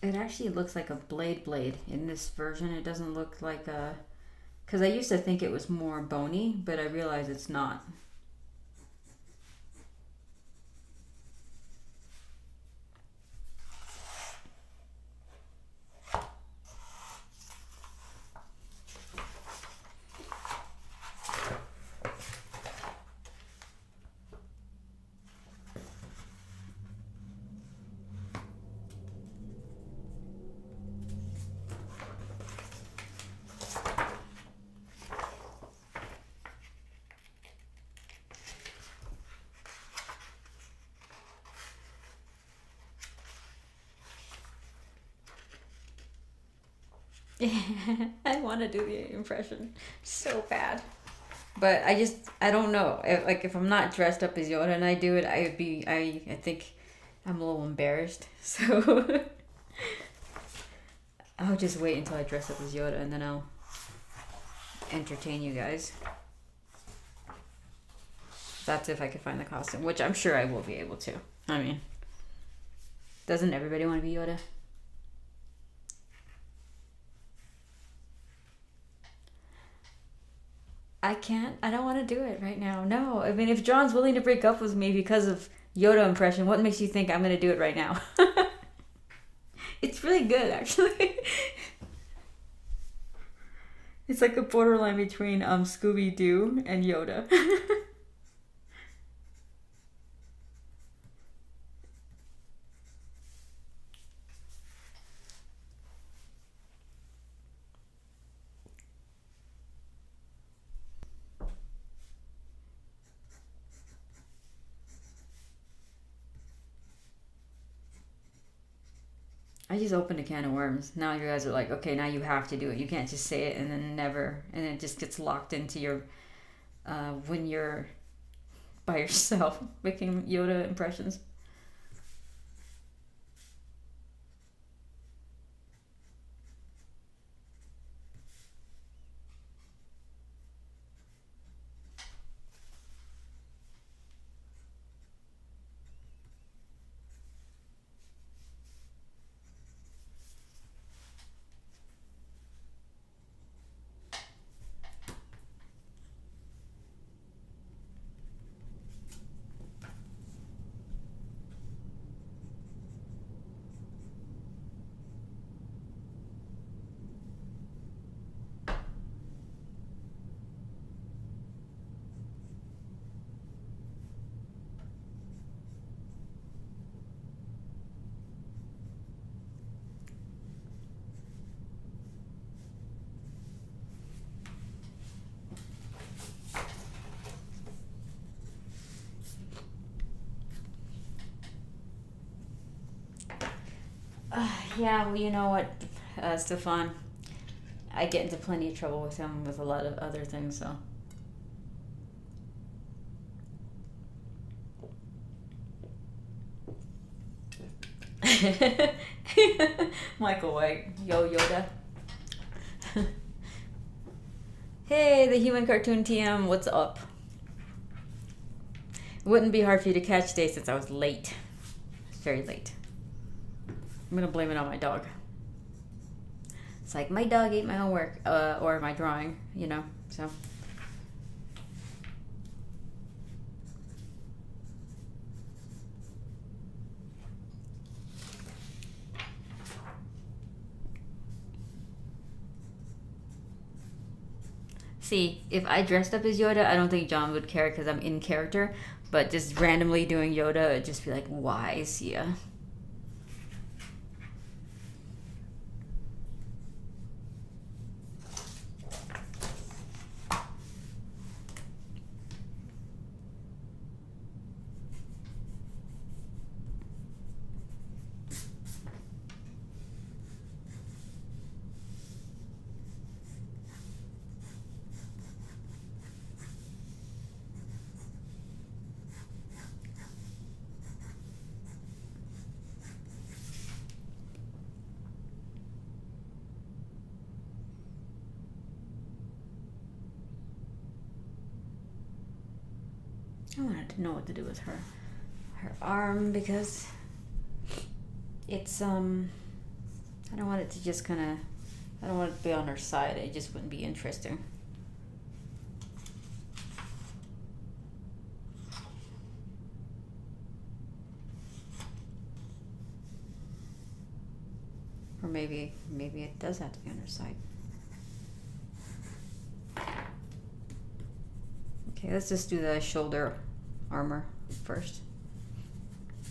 A: It actually looks like a blade in this version. It doesn't look like a... Because I used to think it was more bony, but I realize it's not. I want to do the impression so bad. But I don't know. If I'm not dressed up as Yoda and I do it, I think I'm a little embarrassed. So I'll just wait until I dress up as Yoda and then I'll entertain you guys. That's if I could find the costume, which I'm sure I will be able to. I mean, doesn't everybody want to be Yoda? I can't. I don't want to do it right now. No. I mean, if John's willing to break up with me because of Yoda impression, what makes you think I'm going to do it right now? It's really good, actually. It's like a borderline between Scooby-Doo and Yoda. I just opened a can of worms. Now you guys are like, okay, now you have to do it. You can't just say it and then never, and it just gets locked into your, when you're by yourself making Yoda impressions. Yeah, well, you know what, Stefan? I get into plenty of trouble with him with a lot of other things, so. Michael White, yo Yoda. Hey, the human cartoon TM, what's up? It wouldn't be hard for you to catch today since I was late. Very late. I'm gonna blame it on my dog. It's like my dog ate my homework, or my drawing, you know, so. See, if I dressed up as Yoda, I don't think John would care because I'm in character, but just randomly doing Yoda, it'd just be like, why, Sia? I wanted to know what to do with her arm because it's I don't want it to just kind of, I don't want it to be on her side. It just wouldn't be interesting. Or maybe it does have to be on her side. Okay, let's just do the shoulder armor first.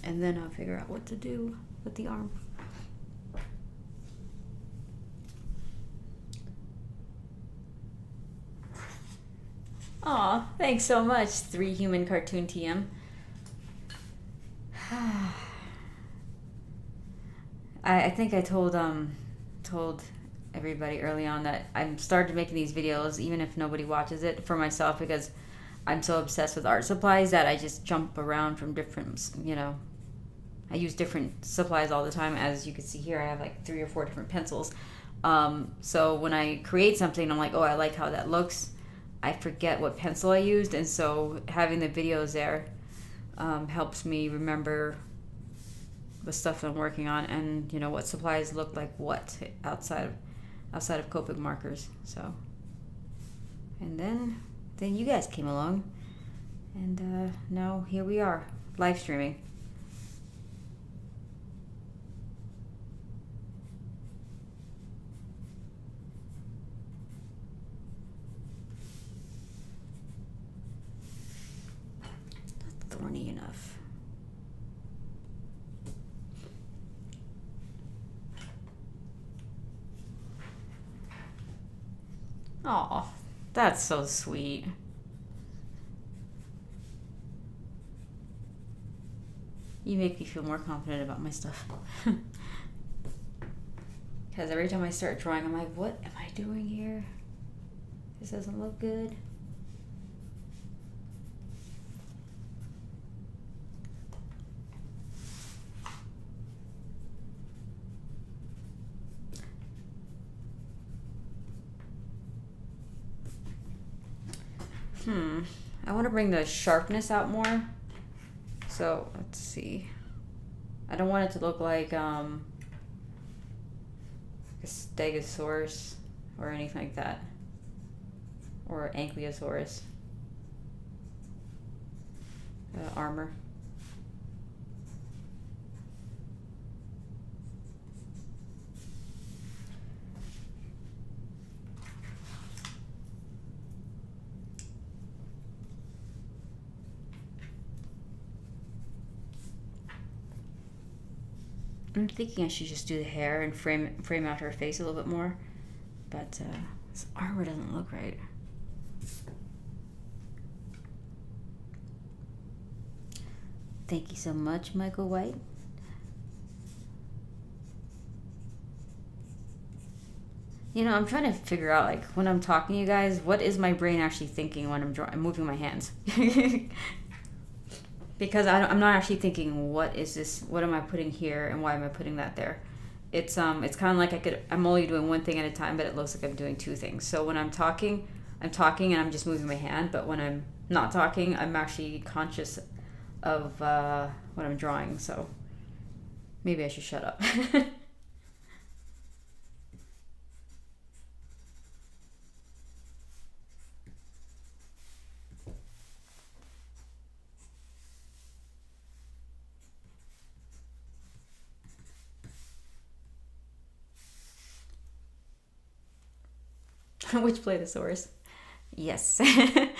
A: And then I'll figure out what to do with the arm. Aw, thanks so much, 3 Human Cartoon TM. I think I told everybody early on that I'm started making these videos, even if nobody watches it, for myself, because I'm so obsessed with art supplies that I just jump around from different, you know, I use different supplies all the time. As you can see here, I have like 3 or 4 different pencils. So when I create something, I'm like, oh, I like how that looks. I forget what pencil I used, and so having the videos there helps me remember the stuff I'm working on, and you know what supplies look like what outside of Copic markers. So, and then you guys came along, and now here we are live streaming. Not thorny enough. Oh, that's so sweet. You make me feel more confident about my stuff. Because every time I start drawing, I'm like, what am I doing here? This doesn't look good. I want to bring the sharpness out more. So let's see. I don't want it to look like a Stegosaurus or anything like that, or Ankylosaurus armor. I'm thinking I should just do the hair and frame out her face a little bit more, but this armor doesn't look right. Thank you so much, Michael White. You know, I'm trying to figure out, like, when I'm talking to you guys, what is my brain actually thinking when I'm moving my hands? Because I'm not actually thinking, what is this? What am I putting here, and why am I putting that there? It's kind of like I'm only doing one thing at a time, but it looks like I'm doing 2 things. So when I'm talking and I'm just moving my hand. But when I'm not talking, I'm actually conscious of what I'm drawing. So maybe I should shut up. Witchbladeosaurus. Yes. I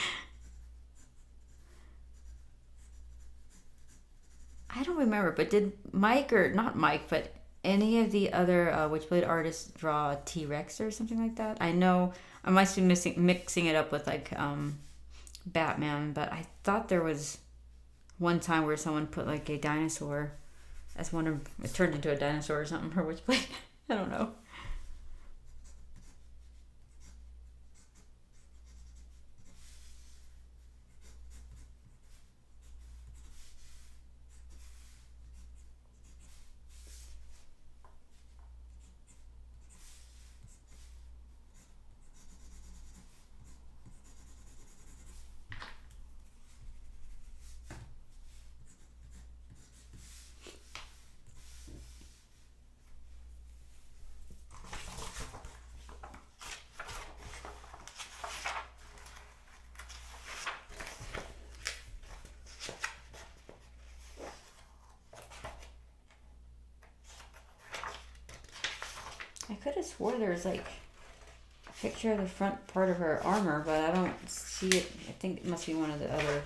A: don't remember, but did Mike, or not Mike, but any of the other Witchblade artists draw a T-Rex or something like that? I know I might be mixing it up with like Batman, but I thought there was one time where someone put like a dinosaur as one of it turned into a dinosaur or something for Witchblade. I don't know. I could have swore there was like a picture of the front part of her armor, but I don't see it. I think it must be one of the other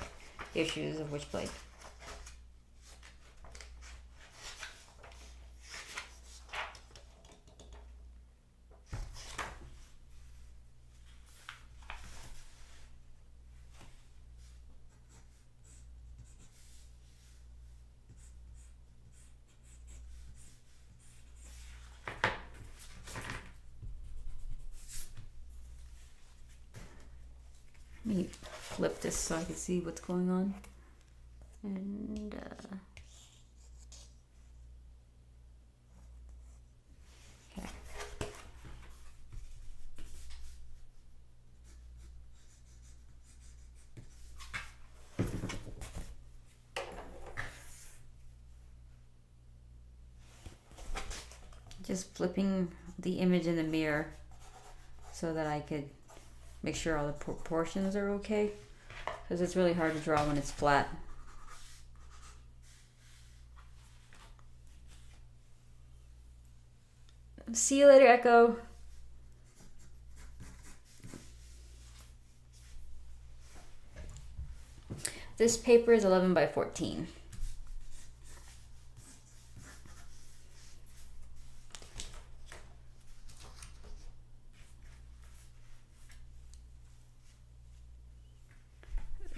A: issues of Witchblade. Let me flip this so I can see what's going on. And okay. Just flipping the image in the mirror so that I could make sure all the proportions are okay, because it's really hard to draw when it's flat. See you later, Echo. This paper is 11 by 14.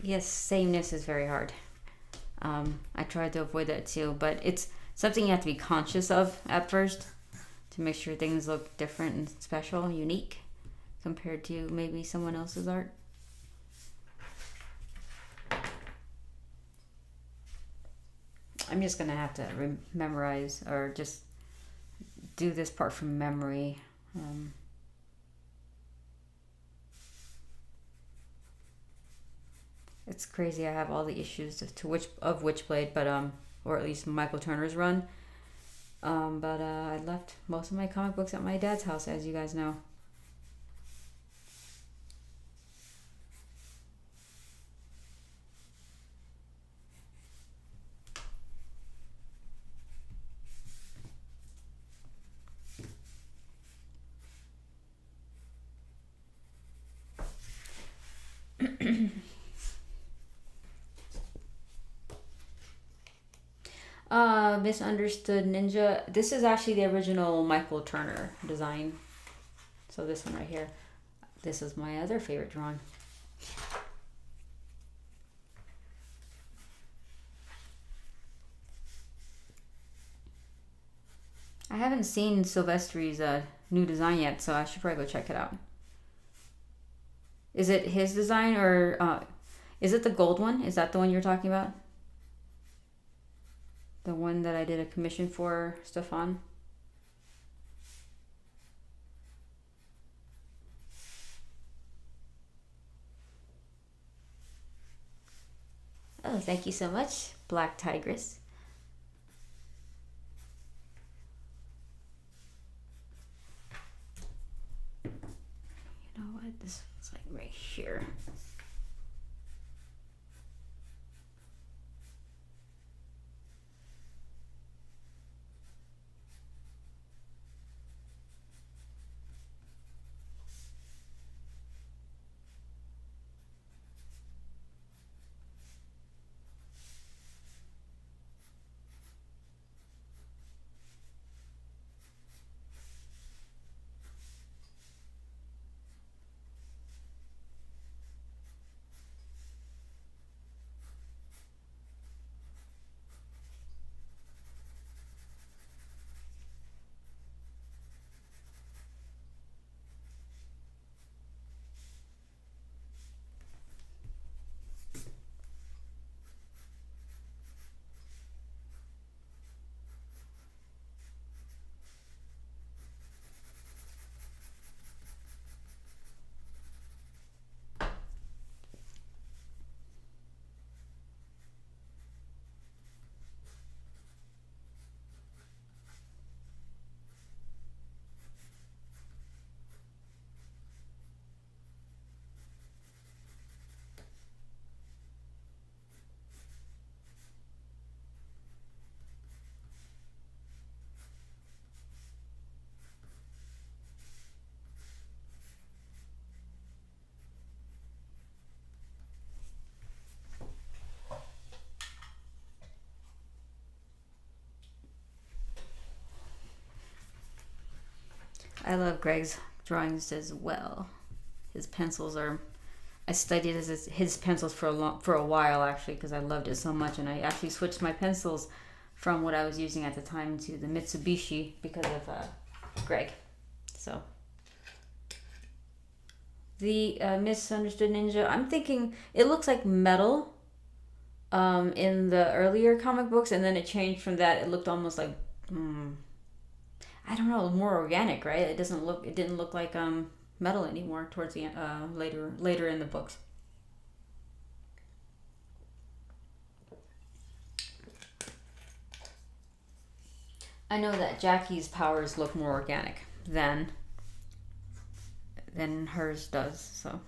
A: Yes, sameness is very hard. I tried to avoid that too, but it's something you have to be conscious of at first to make sure things look different and special, unique, compared to maybe someone else's art. I'm just gonna have to memorize or just do this part from memory. It's crazy. I have all the issues of Witchblade, but or at least Michael Turner's run. But I left most of my comic books at my dad's house, as you guys know. Misunderstood Ninja. This is actually the original Michael Turner design. So this one right here. This is my other favorite drawing. I haven't seen Silvestri's new design yet, so I should probably go check it out. Is it his design, or is it the gold one? Is that the one you're talking about? The one that I did a commission for Stefan? Oh, thank you so much, Black Tigress. You know what? This is like right here. I love Greg's drawings as well. His pencils are, I studied his pencils for a while actually, because I loved it so much, and I actually switched my pencils from what I was using at the time to the Mitsubishi because of Greg. So the Misunderstood Ninja, I'm thinking it looks like metal in the earlier comic books, and then it changed from that. It looked almost like, I don't know, more organic, right? It didn't look like metal anymore towards the later in the books. I know that Jackie's powers look more organic than hers does, so.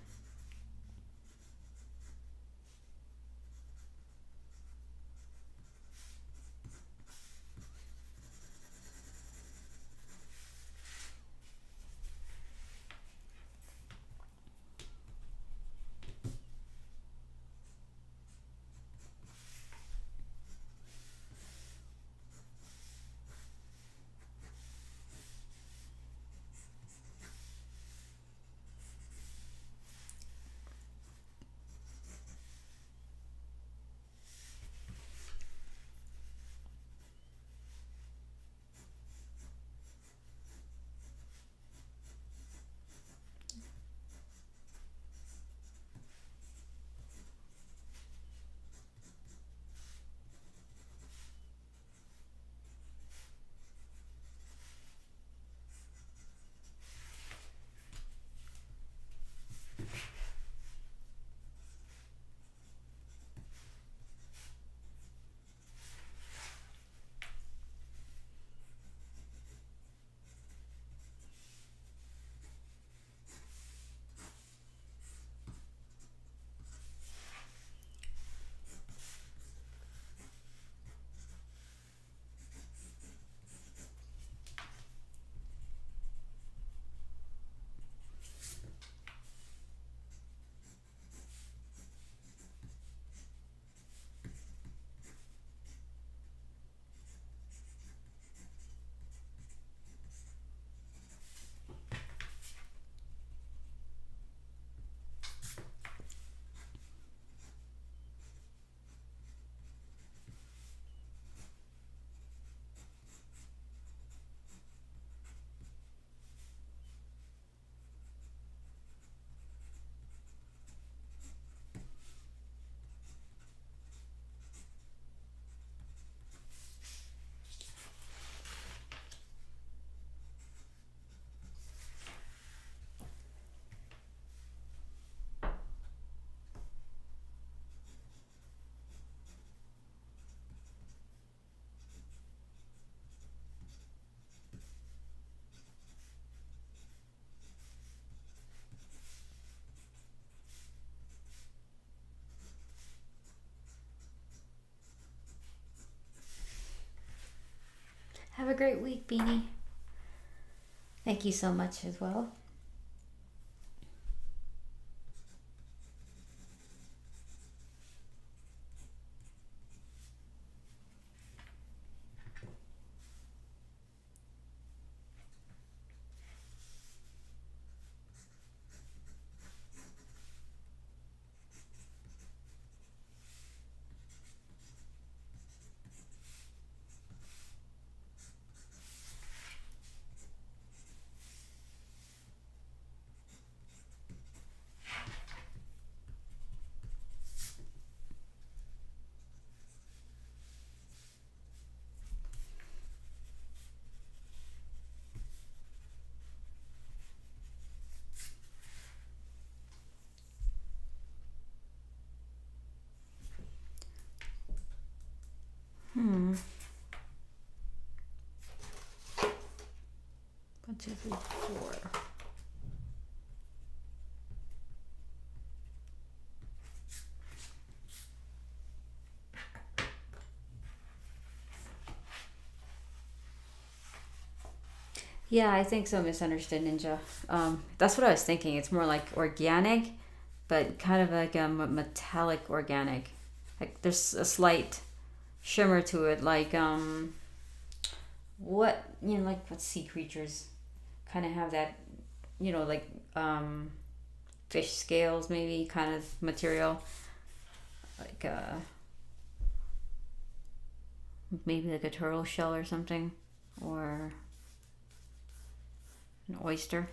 A: Have a great week, Beanie. Thank you so much as well. One, two, three, four. Yeah, I think so, Misunderstood Ninja. That's what I was thinking. It's more like organic, but kind of like a metallic organic. Like there's a slight shimmer to it, like what what sea creatures kind of have that, like fish scales maybe kind of material, like maybe like a turtle shell or something, or an oyster.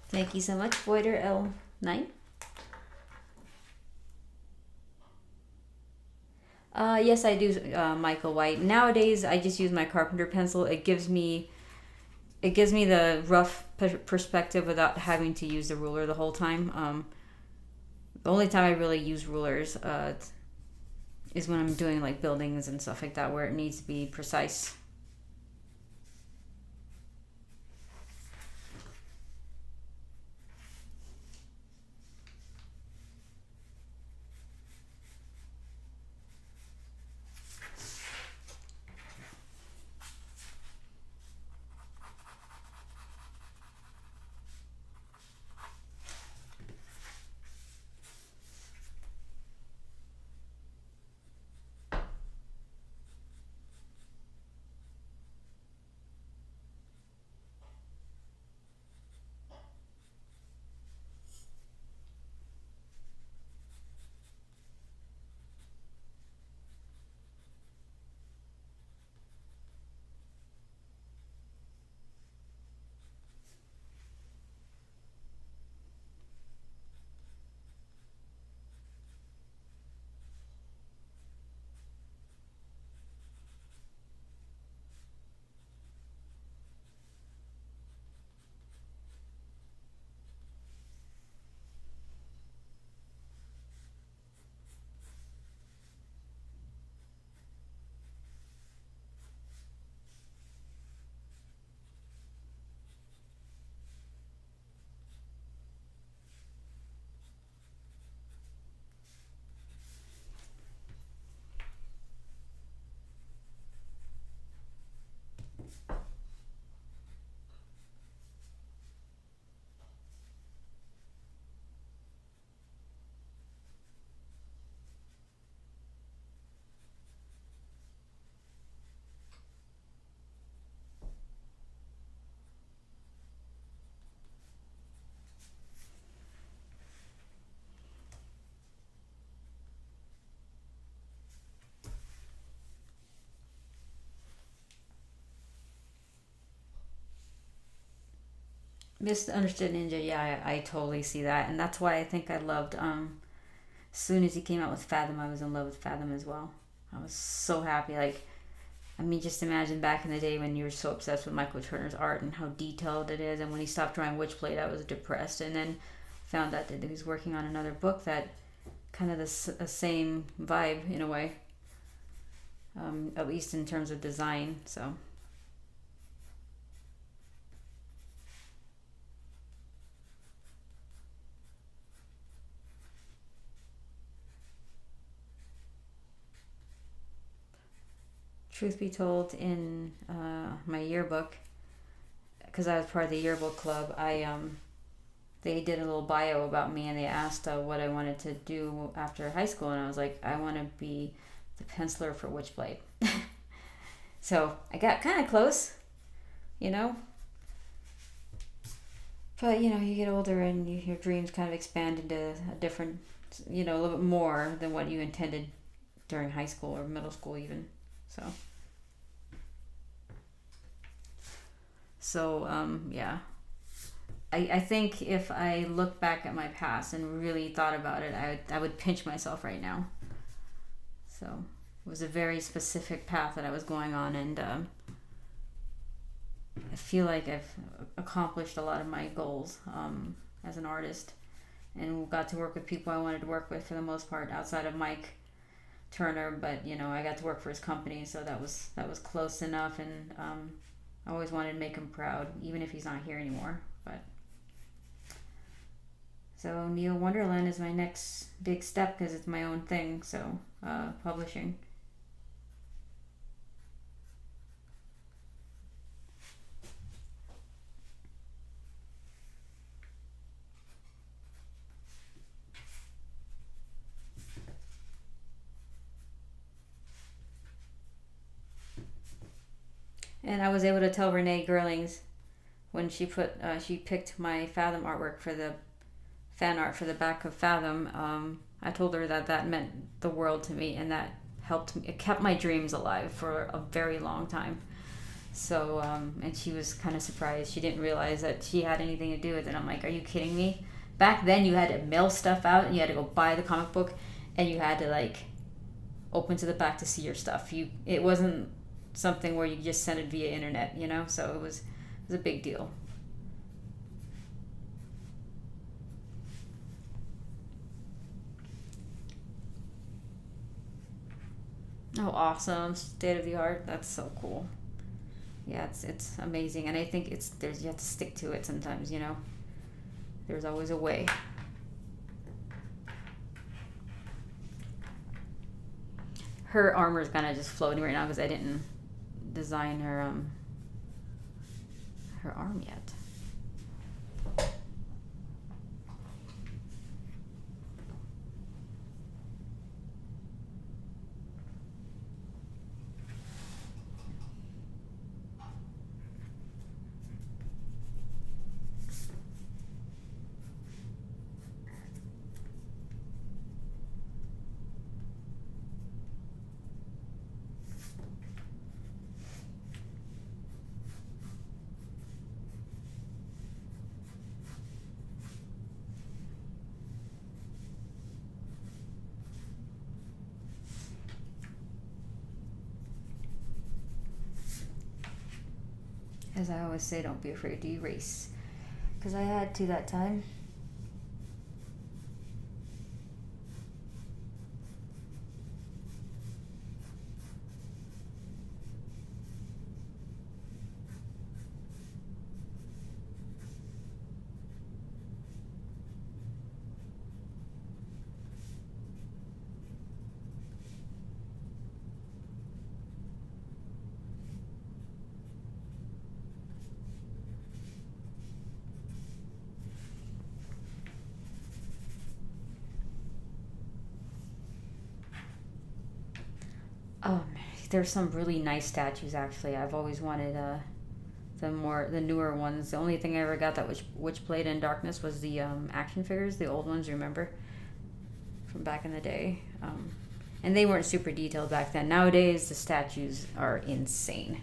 A: Thank you so much, Voider L9. Yes, I do, Michael White. Nowadays, I just use my carpenter pencil. It gives me the rough perspective without having to use the ruler the whole time. The only time I really use rulers is when I'm doing like buildings and stuff like that, where it needs to be precise. Misunderstood Ninja, yeah, I totally see that, and that's why I think I loved. As soon as he came out with Fathom, I was in love with Fathom as well. I was so happy. Like, I mean, just imagine back in the day when you were so obsessed with Michael Turner's art and how detailed it is. And when he stopped drawing Witchblade, I was depressed. And then found out that he was working on another book that kind of the same vibe in a way, at least in terms of design. So. Truth be told, in my yearbook, because I was part of the yearbook club, they did a little bio about me, and they asked what I wanted to do after high school, and I was like, I want to be the penciler for Witchblade. So I got kind of close, you know. But you know, you get older and your dreams kind of expand into a different, a little bit more than what you intended during high school or middle school even. So yeah. I think if I look back at my past and really thought about it, I would pinch myself right now. So it was a very specific path that I was going on, and I feel like I've accomplished a lot of my goals as an artist, and got to work with people I wanted to work with for the most part, outside of Mike Turner. But I got to work for his company, so that was close enough, and I always wanted to make him proud, even if he's not here anymore. But so Neo Wonderland is my next big step because it's my own thing. So publishing. And I was able to tell Renee Gerlings when she picked my Fathom artwork for the fan art for the back of Fathom. I told her that meant the world to me, and that helped me. It kept my dreams alive for a very long time. So, and she was kind of surprised. She didn't realize that she had anything to do with it. I'm like, are you kidding me? Back then, you had to mail stuff out, and you had to go buy the comic book, and you had to like open to the back to see your stuff. It wasn't something where you just sent it via internet, you know. So it was a big deal. Oh, awesome! State of the art. That's so cool. Yeah, it's amazing, and I think you have to stick to it sometimes, you know. There's always a way. Her armor is kind of just floating right now because I didn't design her arm yet. As I always say, don't be afraid to erase. Because I had to that time. There's some really nice statues actually. I've always wanted the newer ones. The only thing I ever got that was Witchblade in Darkness was the action figures, the old ones, remember? From back in the day. And they weren't super detailed back then. Nowadays the statues are insane.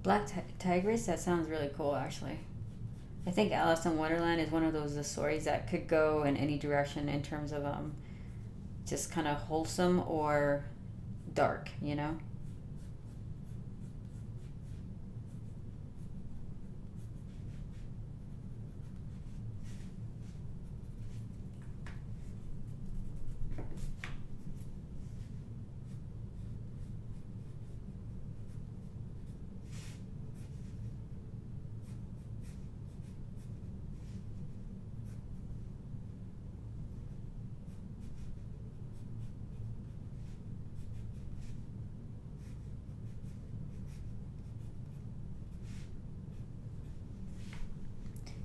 A: Black Tigress, that sounds really cool actually. I think Alice in Wonderland is one of those stories that could go in any direction in terms of just kind of wholesome or dark, you know?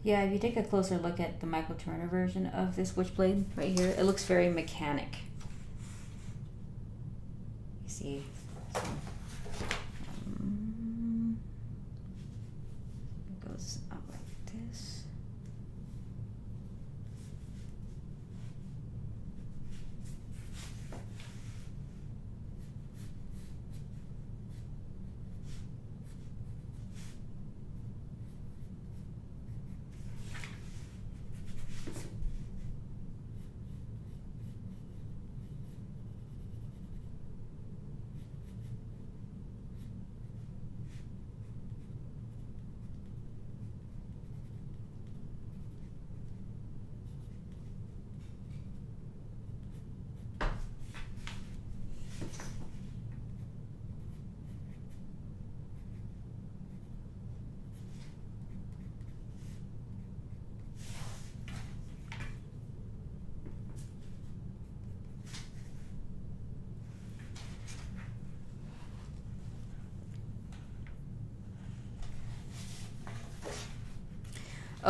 A: Yeah, if you take a closer look at the Michael Turner version of this Witchblade right here, it looks very mechanic. You see, so, it goes up like this.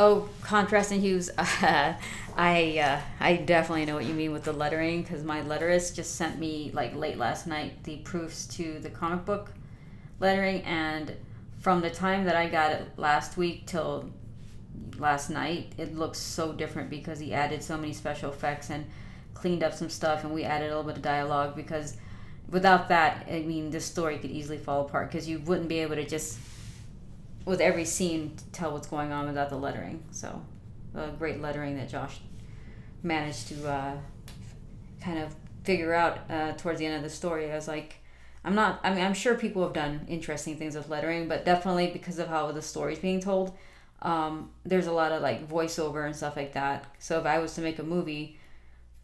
A: Oh, contrast and hues. I definitely know what you mean with the lettering, because my letterist just sent me like late last night the proofs to the comic book lettering, and from the time that I got it last week till last night, it looks so different because he added so many special effects and cleaned up some stuff, and we added a little bit of dialogue, because without that, I mean, this story could easily fall apart, because you wouldn't be able to just with every scene tell what's going on without the lettering. So great lettering that Josh managed to kind of figure out towards the end of the story. I was like, I'm sure people have done interesting things with lettering, but definitely because of how the story's being told, there's a lot of like voiceover and stuff like that. So if I was to make a movie,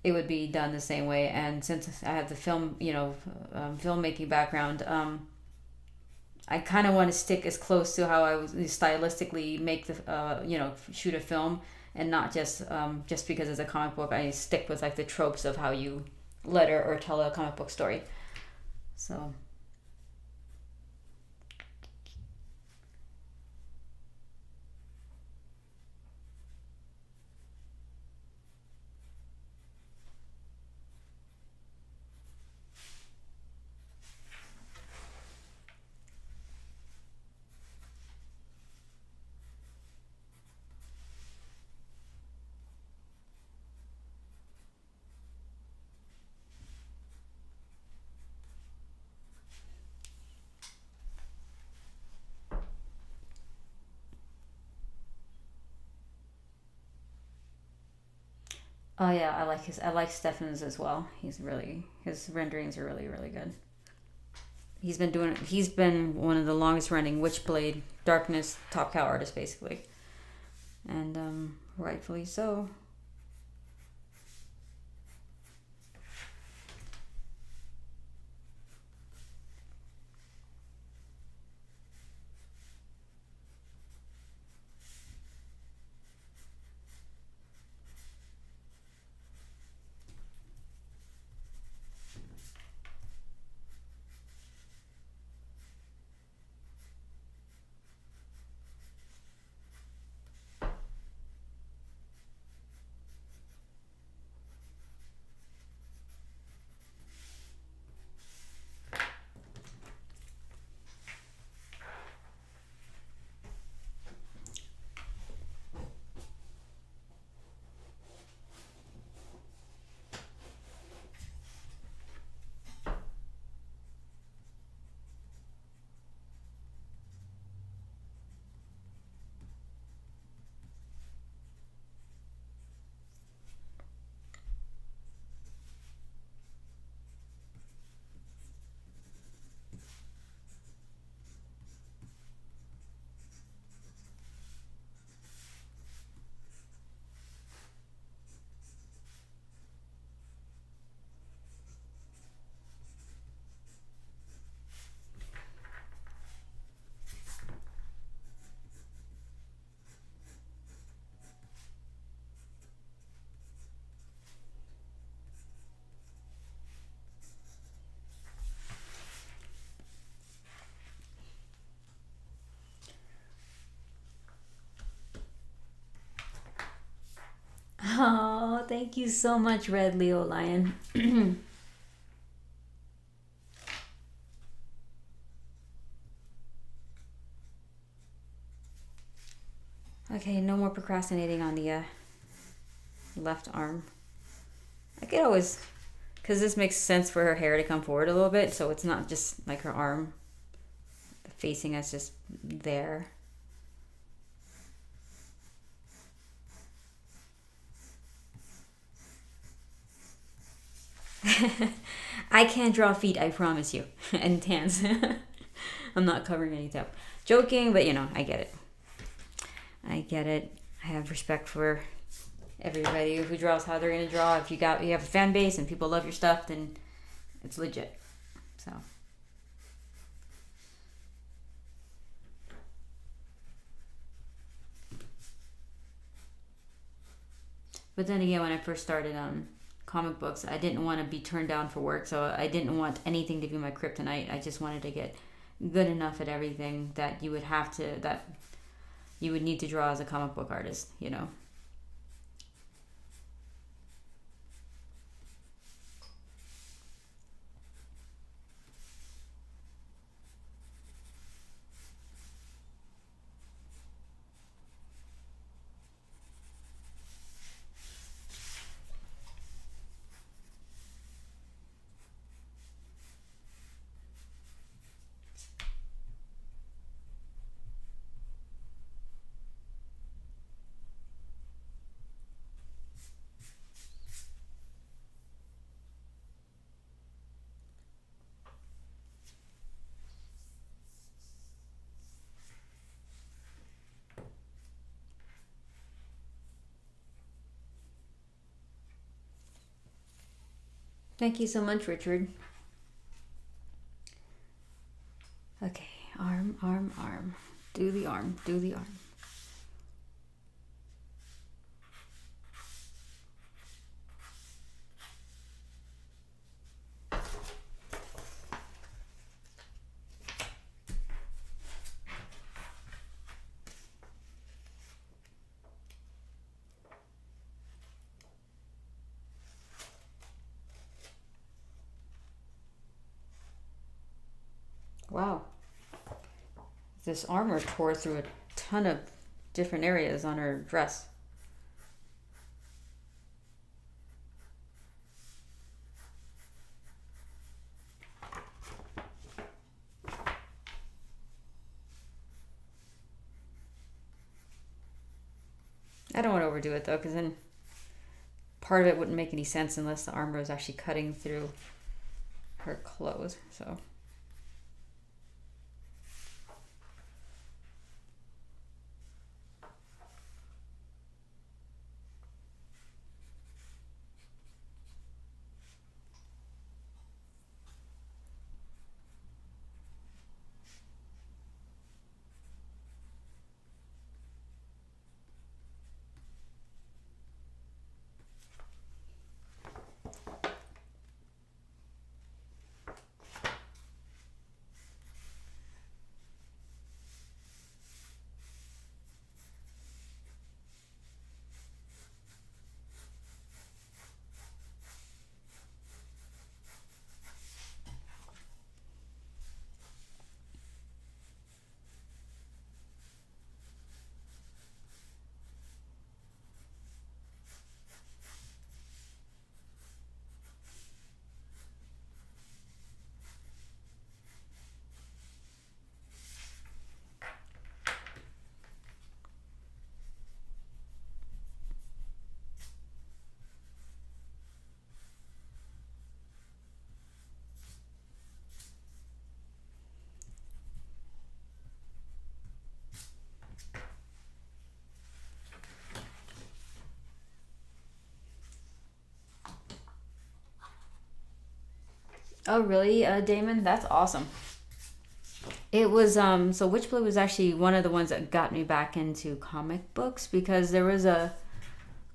A: it would be done the same way. And since I have the filmmaking background, I kind of want to stick as close to how I was stylistically make the shoot a film, and not just because it's a comic book. I stick with like the tropes of how you letter or tell a comic book story. So. Oh yeah, I like Stefan's as well. His renderings are really, really good. He's been one of the longest running Witchblade Darkness top cow artists basically. And rightfully so. Oh, thank you so much, Red Leo Lion. Okay, no more procrastinating on the left arm. I could always, because this makes sense for her hair to come forward a little bit, so it's not just like her arm facing us just there. I can't draw feet, I promise you. And hands. I'm not covering anything up. Joking, but I get it. I get it. I have respect for everybody who draws how they're gonna draw. If you have a fan base and people love your stuff, then it's legit. So. But then again, when I first started comic books, I didn't want to be turned down for work, so I didn't want anything to be my kryptonite. I just wanted to get good enough at everything that you would have to you would need to draw as a comic book artist, you know. Thank you so much, Richard. Okay, arm, arm, arm. Do the arm, do the arm. Wow. This armor tore through a ton of different areas on her dress. I don't want to overdo it though, because then part of it wouldn't make any sense unless the armor was actually cutting through her clothes. So oh, really, Damon? That's awesome. It was, so Witchblade was actually one of the ones that got me back into comic books, because there was a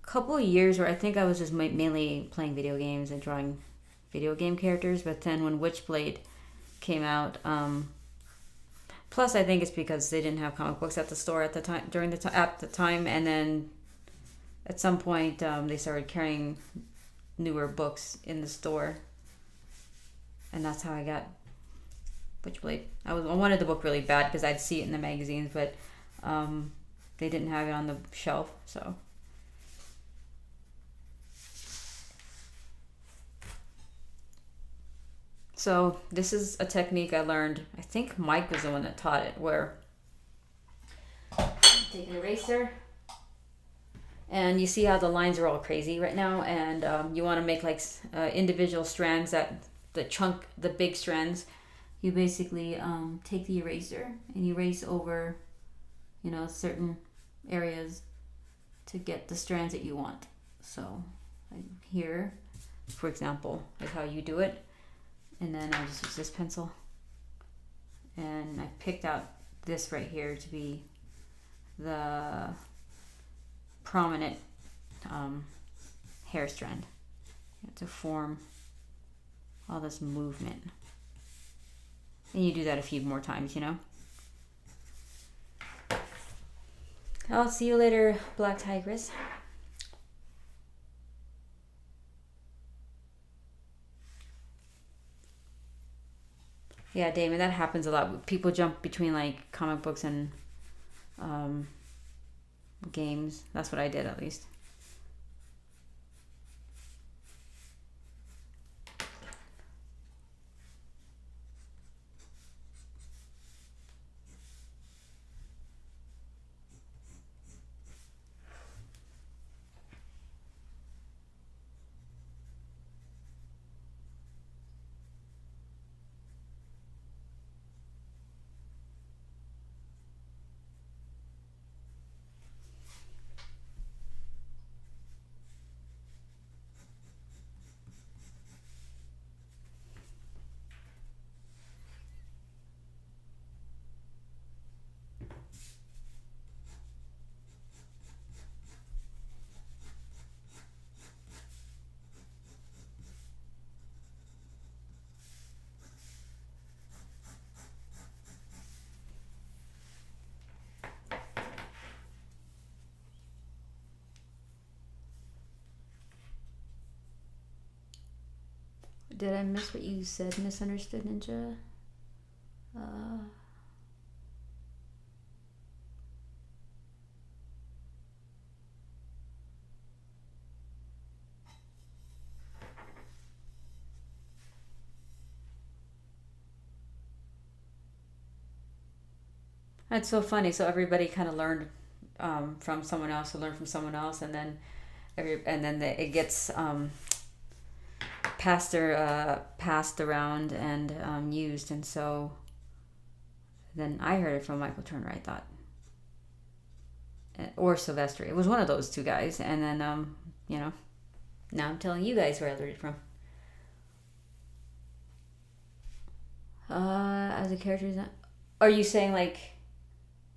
A: couple of years where I think I was just mainly playing video games and drawing video game characters, but then when Witchblade came out, plus I think it's because they didn't have comic books at the store at the time, at the time, and then at some point they started carrying newer books in the store. And that's how I got Witchblade. I wanted the book really bad because I'd see it in the magazines, but they didn't have it on the shelf, so. So this is a technique I learned. I think Mike was the one that taught it, where take an eraser, and you see how the lines are all crazy right now, and you want to make like individual strands that the big strands. You basically take the eraser and you erase over, you know, certain areas to get the strands that you want. So like here, for example, is how you do it. And then I just use this pencil, and I picked out this right here to be the prominent hair strand to form all this movement. And you do that a few more times, you know. I'll see you later, Black Tigress. Yeah, Damon, that happens a lot. People jump between like comic books and games. That's what I did, at least. Did I miss what you said, Misunderstood Ninja? That's so funny. So everybody kind of learned from someone else who learned from someone else, and then it gets passed around and used. And so then I heard it from Michael Turner, I thought, or Sylvester. It was one of those two guys. And then now I'm telling you guys where I learned it from. As a character design, are you saying like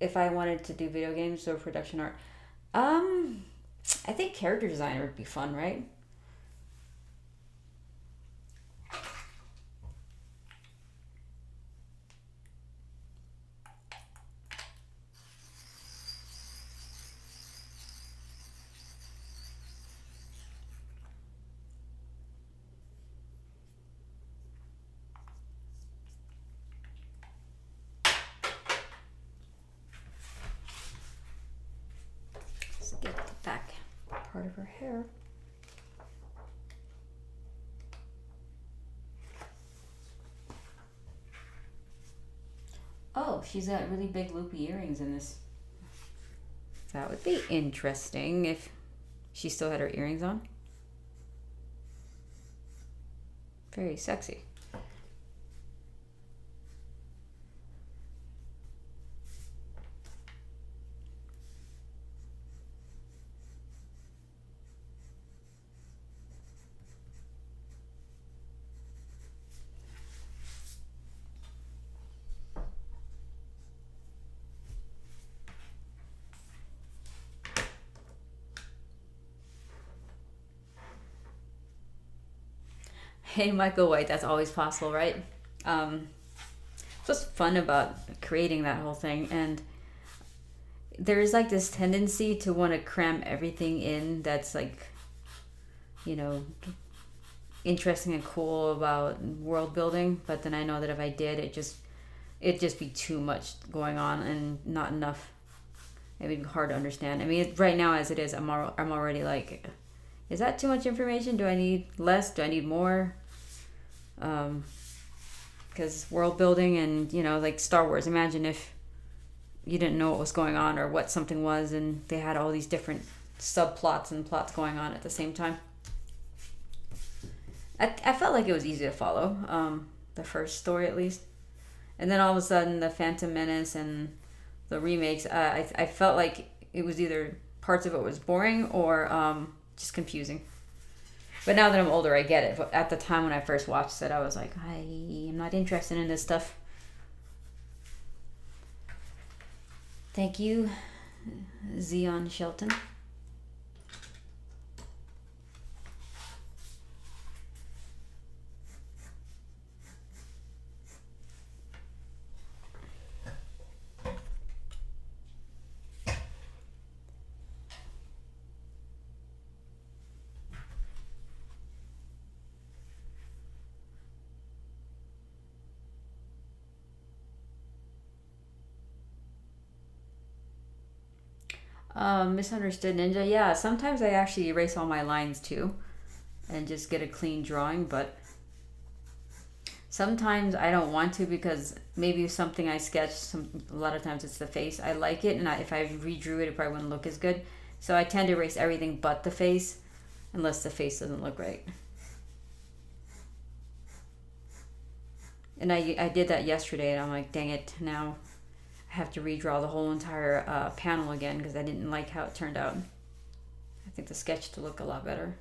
A: if I wanted to do video games or production art? I think character designer would be fun, right? Get the back part of her hair. Oh, she's got really big loopy earrings in this. That would be interesting if she still had her earrings on. Very sexy. Hey, Michael White, that's always possible, right? What's fun about creating that whole thing, and there's like this tendency to want to cram everything in that's like, interesting and cool about world building. But then I know that if I did, it'd just be too much going on and not enough. It'd be hard to understand. I mean, right now as it is, I'm already like, is that too much information? Do I need less? Do I need more? Because world building and, like Star Wars, imagine if you didn't know what was going on or what something was, and they had all these different subplots and plots going on at the same time. I felt like it was easy to follow, the first story at least. And then all of a sudden, the Phantom Menace and the remakes, I felt like it was either parts of it was boring or just confusing. But now that I'm older, I get it. But at the time when I first watched it, I was like, I am not interested in this stuff. Thank you, Zion Shelton. Misunderstood Ninja. Yeah, sometimes I actually erase all my lines too and just get a clean drawing, but sometimes I don't want to because maybe something I sketched, a lot of times it's the face. I like it, and if I redrew it, it probably wouldn't look as good. So I tend to erase everything but the face, unless the face doesn't look right. And I did that yesterday, and I'm like, dang it, now I have to redraw the whole entire panel again because I didn't like how it turned out. I think the sketch to look a lot better.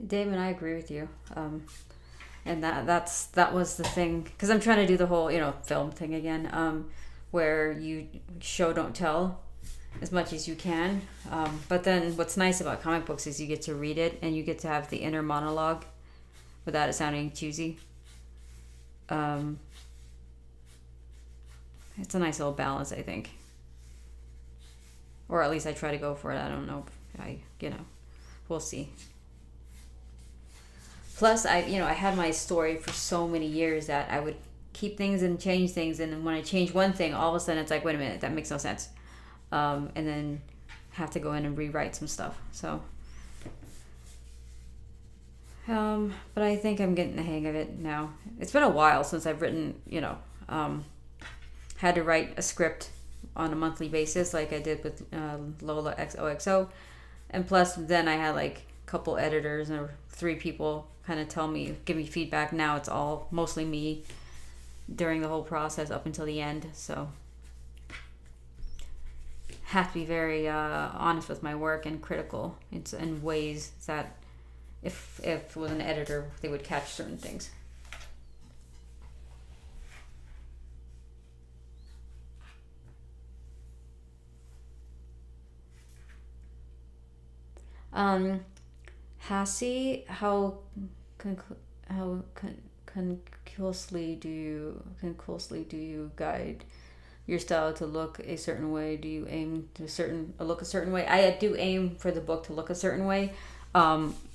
A: Damon, I agree with you. And that was the thing, because I'm trying to do the whole film thing again, where you show don't tell as much as you can. But then what's nice about comic books is you get to read it and you get to have the inner monologue without it sounding choosy. It's a nice little balance, I think. Or at least I try to go for it. I don't know. We'll see. Plus, I had my story for so many years that I would keep things and change things, and then when I change one thing, all of a sudden it's like, wait a minute, that makes no sense, and then have to go in and rewrite some stuff. So, but I think I'm getting the hang of it now. It's been a while since I've written, had to write a script on a monthly basis like I did with Lola XOXO, and plus then I had like a couple editors or 3 people kind of give me feedback. Now it's all mostly me during the whole process up until the end. So have to be very honest with my work and critical. It's in ways that if with an editor, they would catch certain things. Hassie, how conclusively do you guide your style to look a certain way? Do you aim to look a certain way? I do aim for the book to look a certain way.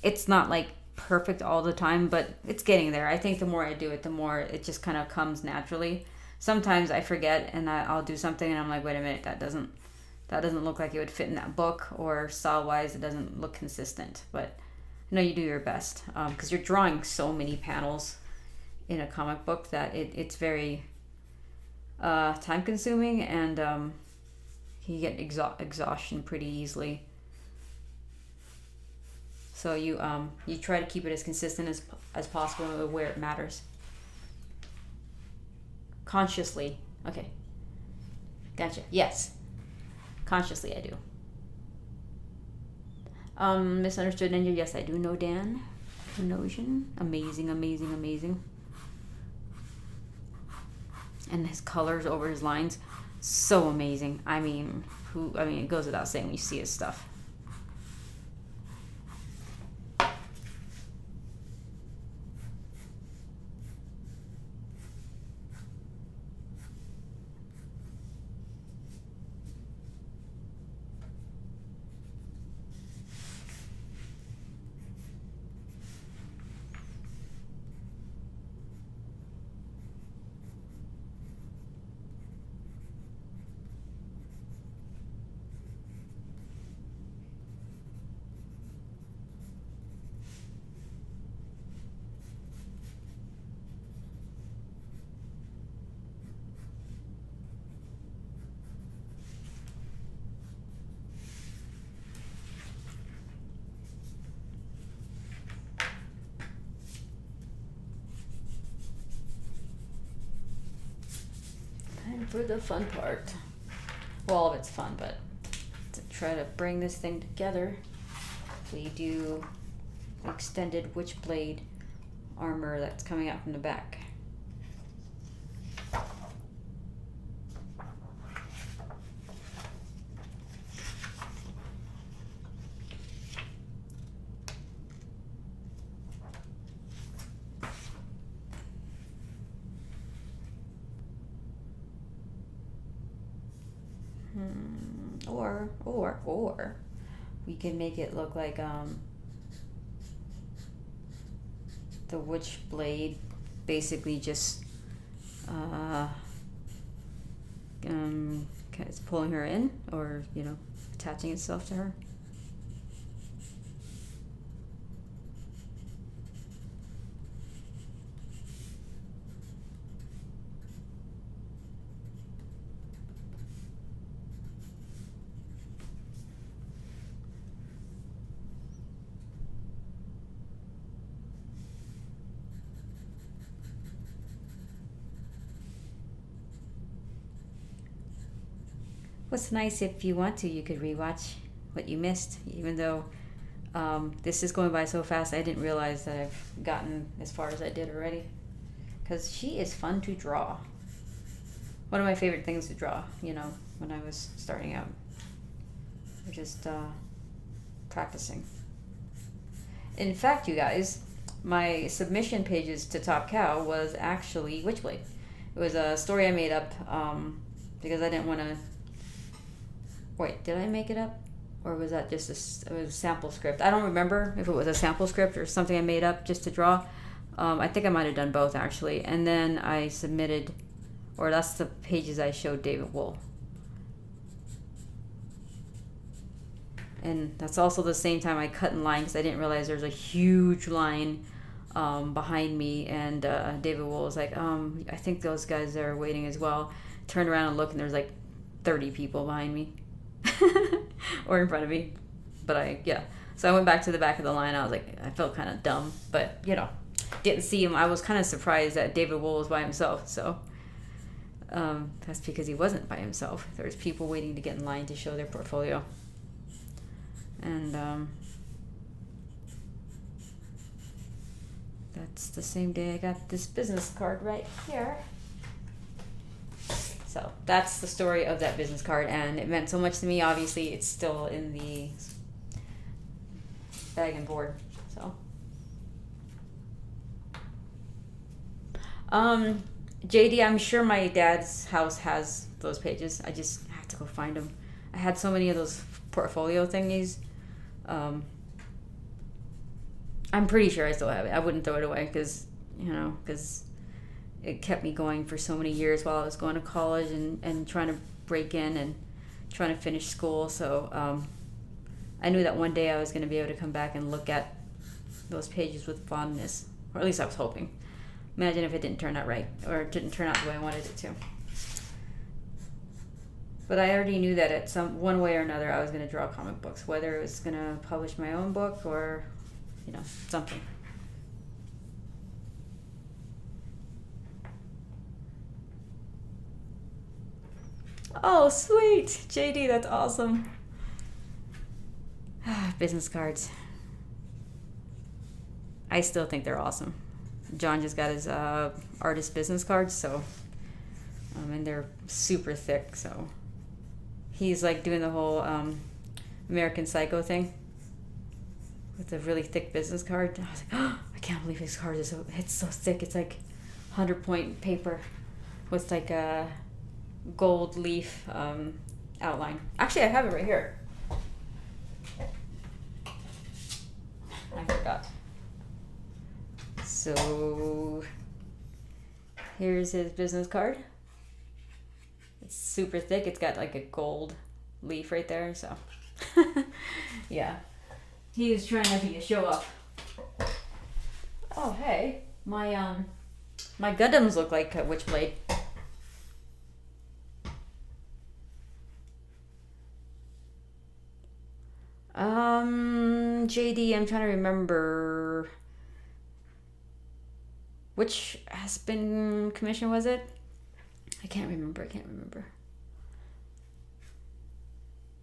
A: It's not like perfect all the time, but it's getting there. I think the more I do it, the more it just kind of comes naturally. Sometimes I forget and I'll do something and I'm like, wait a minute, that doesn't look like it would fit in that book, or style wise it doesn't look consistent. But no, you do your best, because you're drawing so many panels in a comic book that it's very time consuming, and you get exhaustion pretty easily. So you try to keep it as consistent as possible where it matters. Consciously. Okay. Gotcha. Yes. Consciously I do. Misunderstood Ninja. Yes, I do know Dan. Notion. Amazing. And his colors over his lines, so amazing. I mean, it goes without saying when you see his stuff. for the fun part. Well, all of it's fun, but to try to bring this thing together, we do extended Witchblade armor that's coming out from the back. Or we can make it look like the Witchblade basically just it's pulling her in, or attaching itself to her. What's nice, if you want to, you could rewatch what you missed, even though this is going by so fast. I didn't realize that I've gotten as far as I did already, because she is fun to draw. One of my favorite things to draw, when I was starting out. Just practicing. In fact, you guys, my submission pages to Top Cow was actually Witchblade. It was a story I made up because I didn't want to... Wait, did I make it up? Or was that just it was a sample script? I don't remember if it was a sample script or something I made up just to draw. I think I might have done both, actually. And then I submitted, or that's the pages I showed David Wool. And that's also the same time I cut in line, because I didn't realize there's a huge line behind me. And David Wool was like, I think those guys are waiting as well. Turned around and looked, and there's like 30 people behind me. Or in front of me. But so I went back to the back of the line. I was like, I felt kind of dumb, but didn't see him. I was kind of surprised that David Wool was by himself. So that's because he wasn't by himself. There's people waiting to get in line to show their portfolio. And that's the same day I got this business card right here. So that's the story of that business card, and it meant so much to me. Obviously, it's still in the bag and board. So, JD, I'm sure my dad's house has those pages. I just have to go find them. I had so many of those portfolio thingies. I'm pretty sure I still have it. I wouldn't throw it away because it kept me going for so many years while I was going to college and trying to break in and trying to finish school. So I knew that one day I was going to be able to come back and look at those pages with fondness, or at least I was hoping. Imagine if it didn't turn out right, or it didn't turn out the way I wanted it to. But I already knew that at one way or another I was going to draw comic books, whether it was going to publish my own book or something. Oh, sweet. JD, that's awesome. Business cards. I still think they're awesome. John just got his artist business cards, so and they're super thick, so he's like doing the whole American Psycho thing with a really thick business card. I was like, oh, I can't believe his card is it's so thick. It's like 100-point paper with like a gold leaf outline. Actually, I have it right here. I forgot. So here's his business card. It's super thick. It's got like a gold leaf right there. So yeah, he is trying not to get show off. Oh hey, my Gundams look like a Witchblade. JD, I'm trying to remember which Aspen commission was it? I can't remember.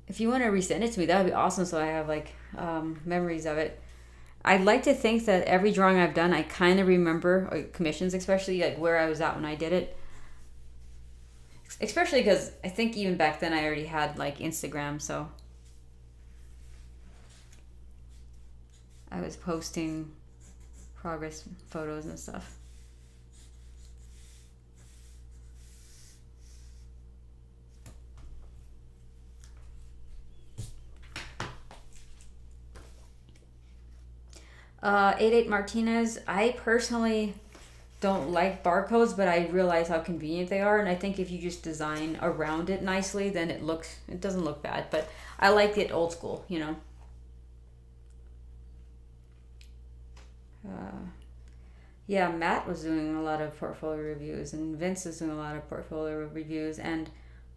A: If you want to resend it to me, that would be awesome. So I have like memories of it. I'd like to think that every drawing I've done, I kind of remember, like commissions especially, like where I was at when I did it. Especially because I think even back then I already had like Instagram, so I was posting progress photos and stuff. Uh, 88 Martinez, I personally don't like barcodes, but I realize how convenient they are, and I think if you just design around it nicely, then it doesn't look bad. But I like it old school, you know. Yeah, Matt was doing a lot of portfolio reviews, and Vince is doing a lot of portfolio reviews, and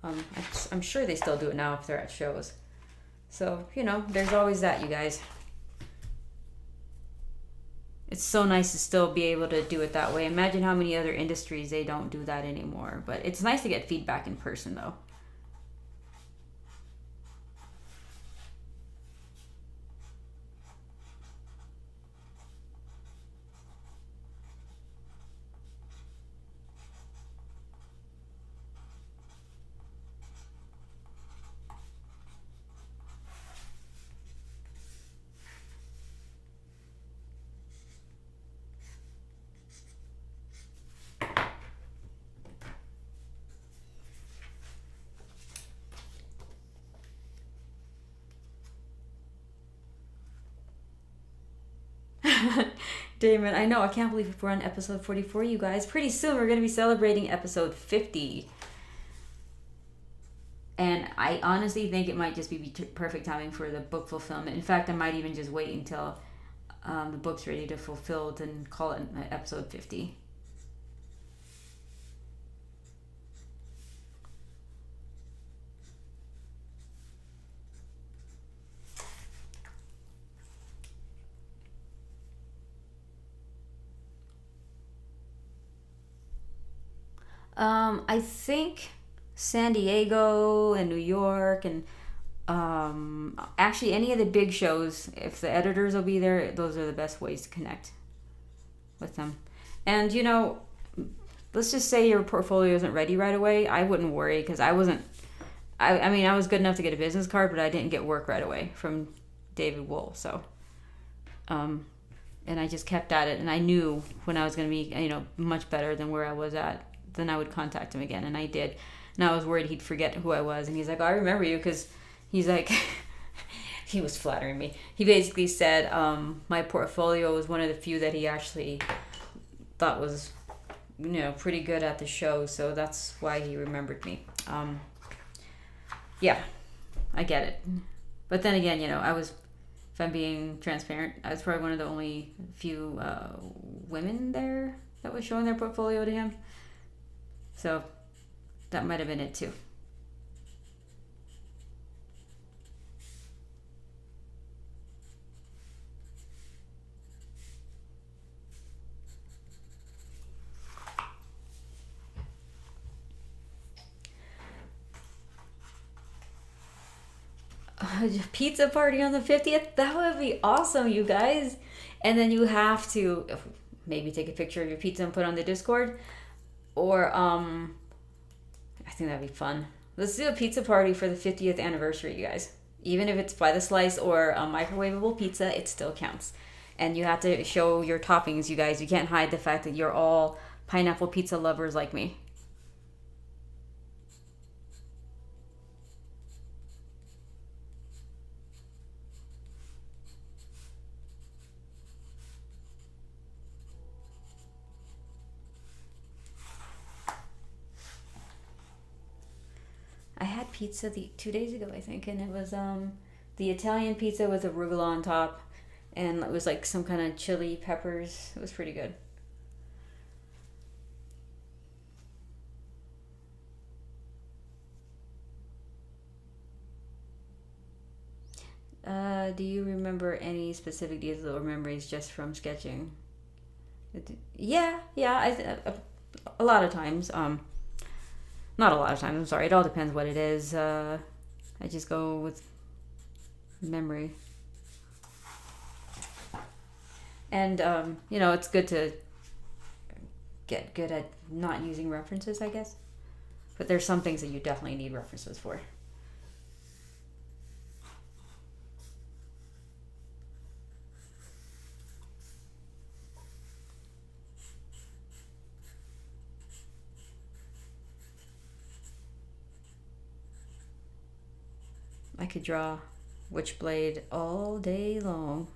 A: I'm sure they still do it now if they're at shows. So, you know, there's always that, you guys. It's so nice to still be able to do it that way. Imagine how many other industries they don't do that anymore. But it's nice to get feedback in person, though. Damon, I know, I can't believe we're on episode 44, you guys. Pretty soon we're going to be celebrating episode 50. And I honestly think it might just be perfect timing for the book fulfillment. In fact, I might even just wait until the book's ready to fulfill and call it episode 50. I think San Diego and New York and actually any of the big shows, if the editors will be there, those are the best ways to connect with them. And you know, let's just say your portfolio isn't ready right away. I wouldn't worry because I wasn't. I mean, I was good enough to get a business card, but I didn't get work right away from David Wool. So, and I just kept at it, and I knew when I was going to be, you know, much better than where I was at, then I would contact him again, and I did. And I was worried he'd forget who I was, and he's like, oh, I remember you, because he's like, he was flattering me. He basically said my portfolio was one of the few that he actually thought was, you know, pretty good at the show, so that's why he remembered me. Yeah, I get it. But then again, you know, if I'm being transparent, I was probably one of the only few women there that was showing their portfolio to him. So that might have been it too. Pizza party on the 50th? That would be awesome, you guys. And then you have to maybe take a picture of your pizza and put it on the Discord. Or, I think that'd be fun. Let's do a pizza party for the 50th anniversary, you guys. Even if it's by the slice or a microwavable pizza, it still counts. And you have to show your toppings, you guys. You can't hide the fact that you're all pineapple pizza lovers like me. I had pizza 2 days ago, I think, and it was the Italian pizza with arugula on top, and it was like some kind of chili peppers. It was pretty good. Do you remember any specific details or memories just from sketching? Yeah, a lot of times. Not a lot of times, I'm sorry. It all depends what it is. I just go with memory. And, you know, it's good to get good at not using references, I guess. But there's some things that you definitely need references for. I could draw Witchblade all day long.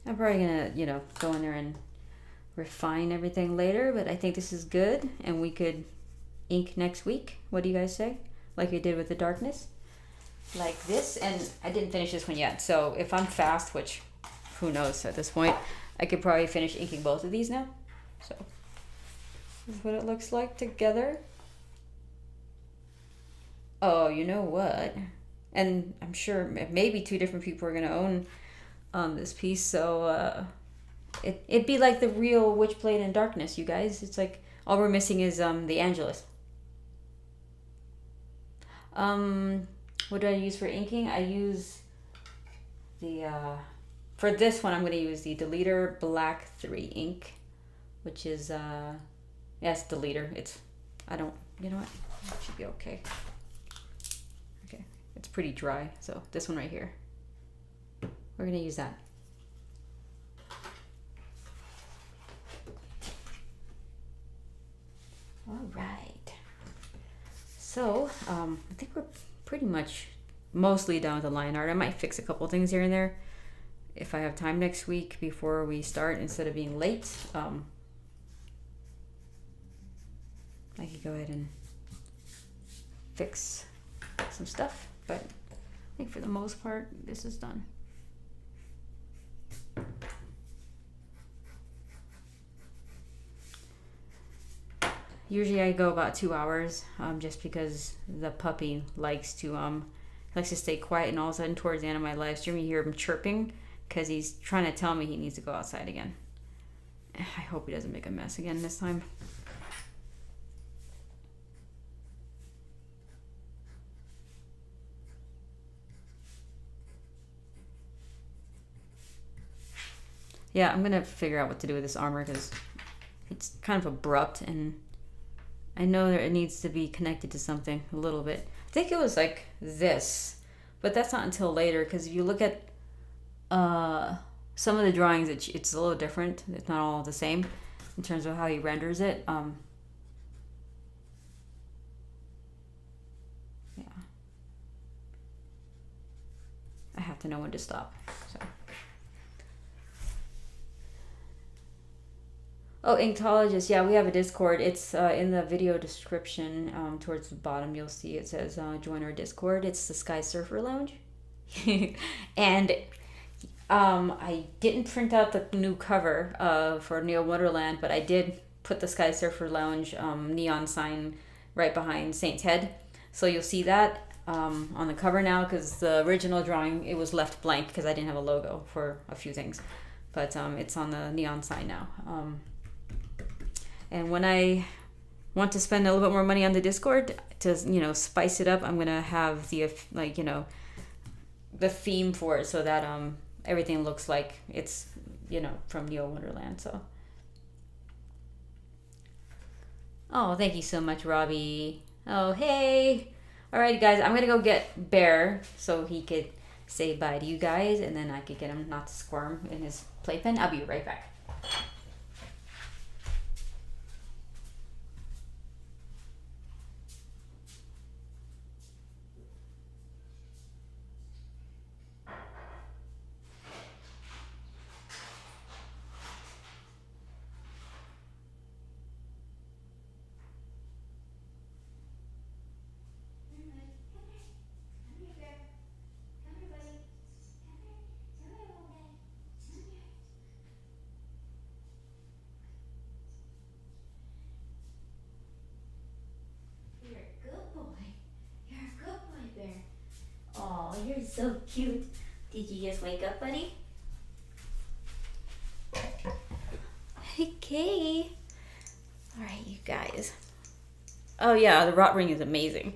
A: I'm probably gonna, you know, go in there and refine everything later, but I think this is good, and we could ink next week. What do you guys say? Like we did with the darkness? Like this, and I didn't finish this one yet, so if I'm fast, which who knows at this point, I could probably finish inking both of these now. So this is what it looks like together. Oh, you know what? And I'm sure maybe two different people are gonna own this piece, so it'd be like the real Witchblade in Darkness, you guys. It's like all we're missing is the Angelus. What do I use for inking? I use the for this one I'm going to use the Deleter Black 3 ink, which is yes, Deleter. It's I don't, you know what? It should be okay. Okay. It's pretty dry, so this one right here. We're going to use that. All right. So, I think we're pretty much mostly done with the line art. I might fix a couple things here and there if I have time next week before we start, instead of being late. I could go ahead and fix some stuff, but I think for the most part, this is done. Usually I go about 2 hours, just because the puppy likes to stay quiet, and all of a sudden towards the end of my live stream you hear him chirping because he's trying to tell me he needs to go outside again. I hope he doesn't make a mess again this time. Yeah, I'm gonna figure out what to do with this armor because it's kind of abrupt, and I know that it needs to be connected to something a little bit. I think it was like this, but that's not until later, because if you look at some of the drawings, it's a little different. It's not all the same in terms of how he renders it. Yeah. I have to know when to stop. So. Oh, Inktologist. Yeah, we have a Discord. It's in the video description. Towards the bottom, you'll see it says join our Discord. It's the Sky Surfer Lounge. And I didn't print out the new cover for Neil Wonderland, but I did put the Sky Surfer Lounge neon sign right behind Saint's head. So you'll see that on the cover now, because the original drawing, it was left blank because I didn't have a logo for a few things. But it's on the neon sign now. And when I want to spend a little bit more money on the Discord to, you know, spice it up, I'm gonna have the, like, you know, the theme for it, so that everything looks like it's, you know, from Neil Wonderland. So, oh, thank you so much, Robbie. Oh, hey. All right, guys, I'm gonna go get Bear so he could say bye to you guys, and then I could get him not to squirm in his playpen. I'll be right back. so cute. Did you just wake up, buddy? Okay. All right, you guys. Oh yeah, the rot ring is amazing.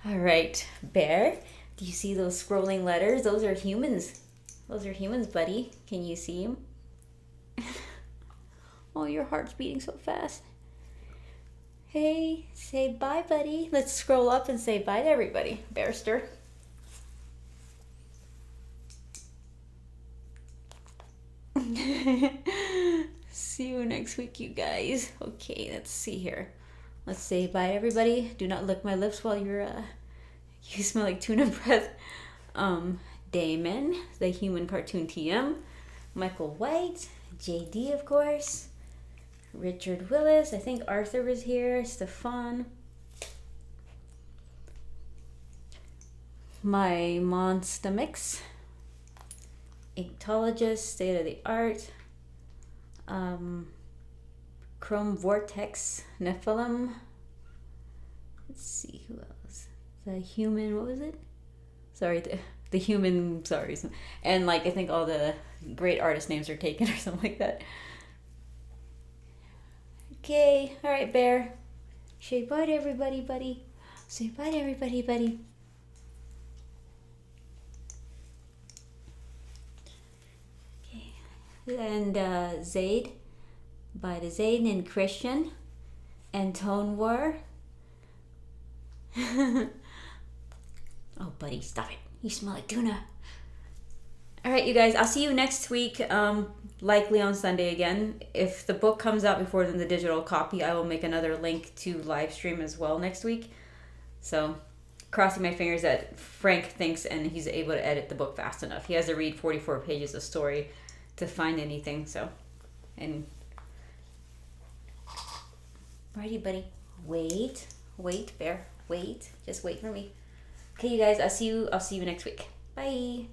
A: All right, Bear. Do you see those scrolling letters? Those are humans. Those are humans, buddy. Can you see them? Oh, your heart's beating so fast. Hey, say bye, buddy. Let's scroll up and say bye to everybody. Bearster. See you next week, you guys. Okay, let's see here. Let's say bye, everybody. Do not lick my lips while you're you smell like tuna breath. Damon, the human cartoon TM. Michael White, JD, of course. Richard Willis. I think Arthur was here. Stefan. My Monstomix. Ichtologist, State of the Art. Chrome Vortex, Nephilim. Let's see who else. The human, what was it? Sorry, the human, sorry. And like I think all the great artist names are taken or something like that. Okay, all right, Bear. Say bye to everybody, buddy. Say bye to everybody, buddy. And Zaid, by the Zaid and Christian, and Tone War. Oh, buddy, stop it. You smell like tuna. All right, you guys, I'll see you next week, likely on Sunday again. If the book comes out before the digital copy, I will make another link to live stream as well next week. So, crossing my fingers that Frank thinks and he's able to edit the book fast enough. He has to read 44 pages of story to find anything, so. And righty, buddy. Wait, Bear. Wait. Just wait for me. Okay, you guys, I'll see you next week. Bye.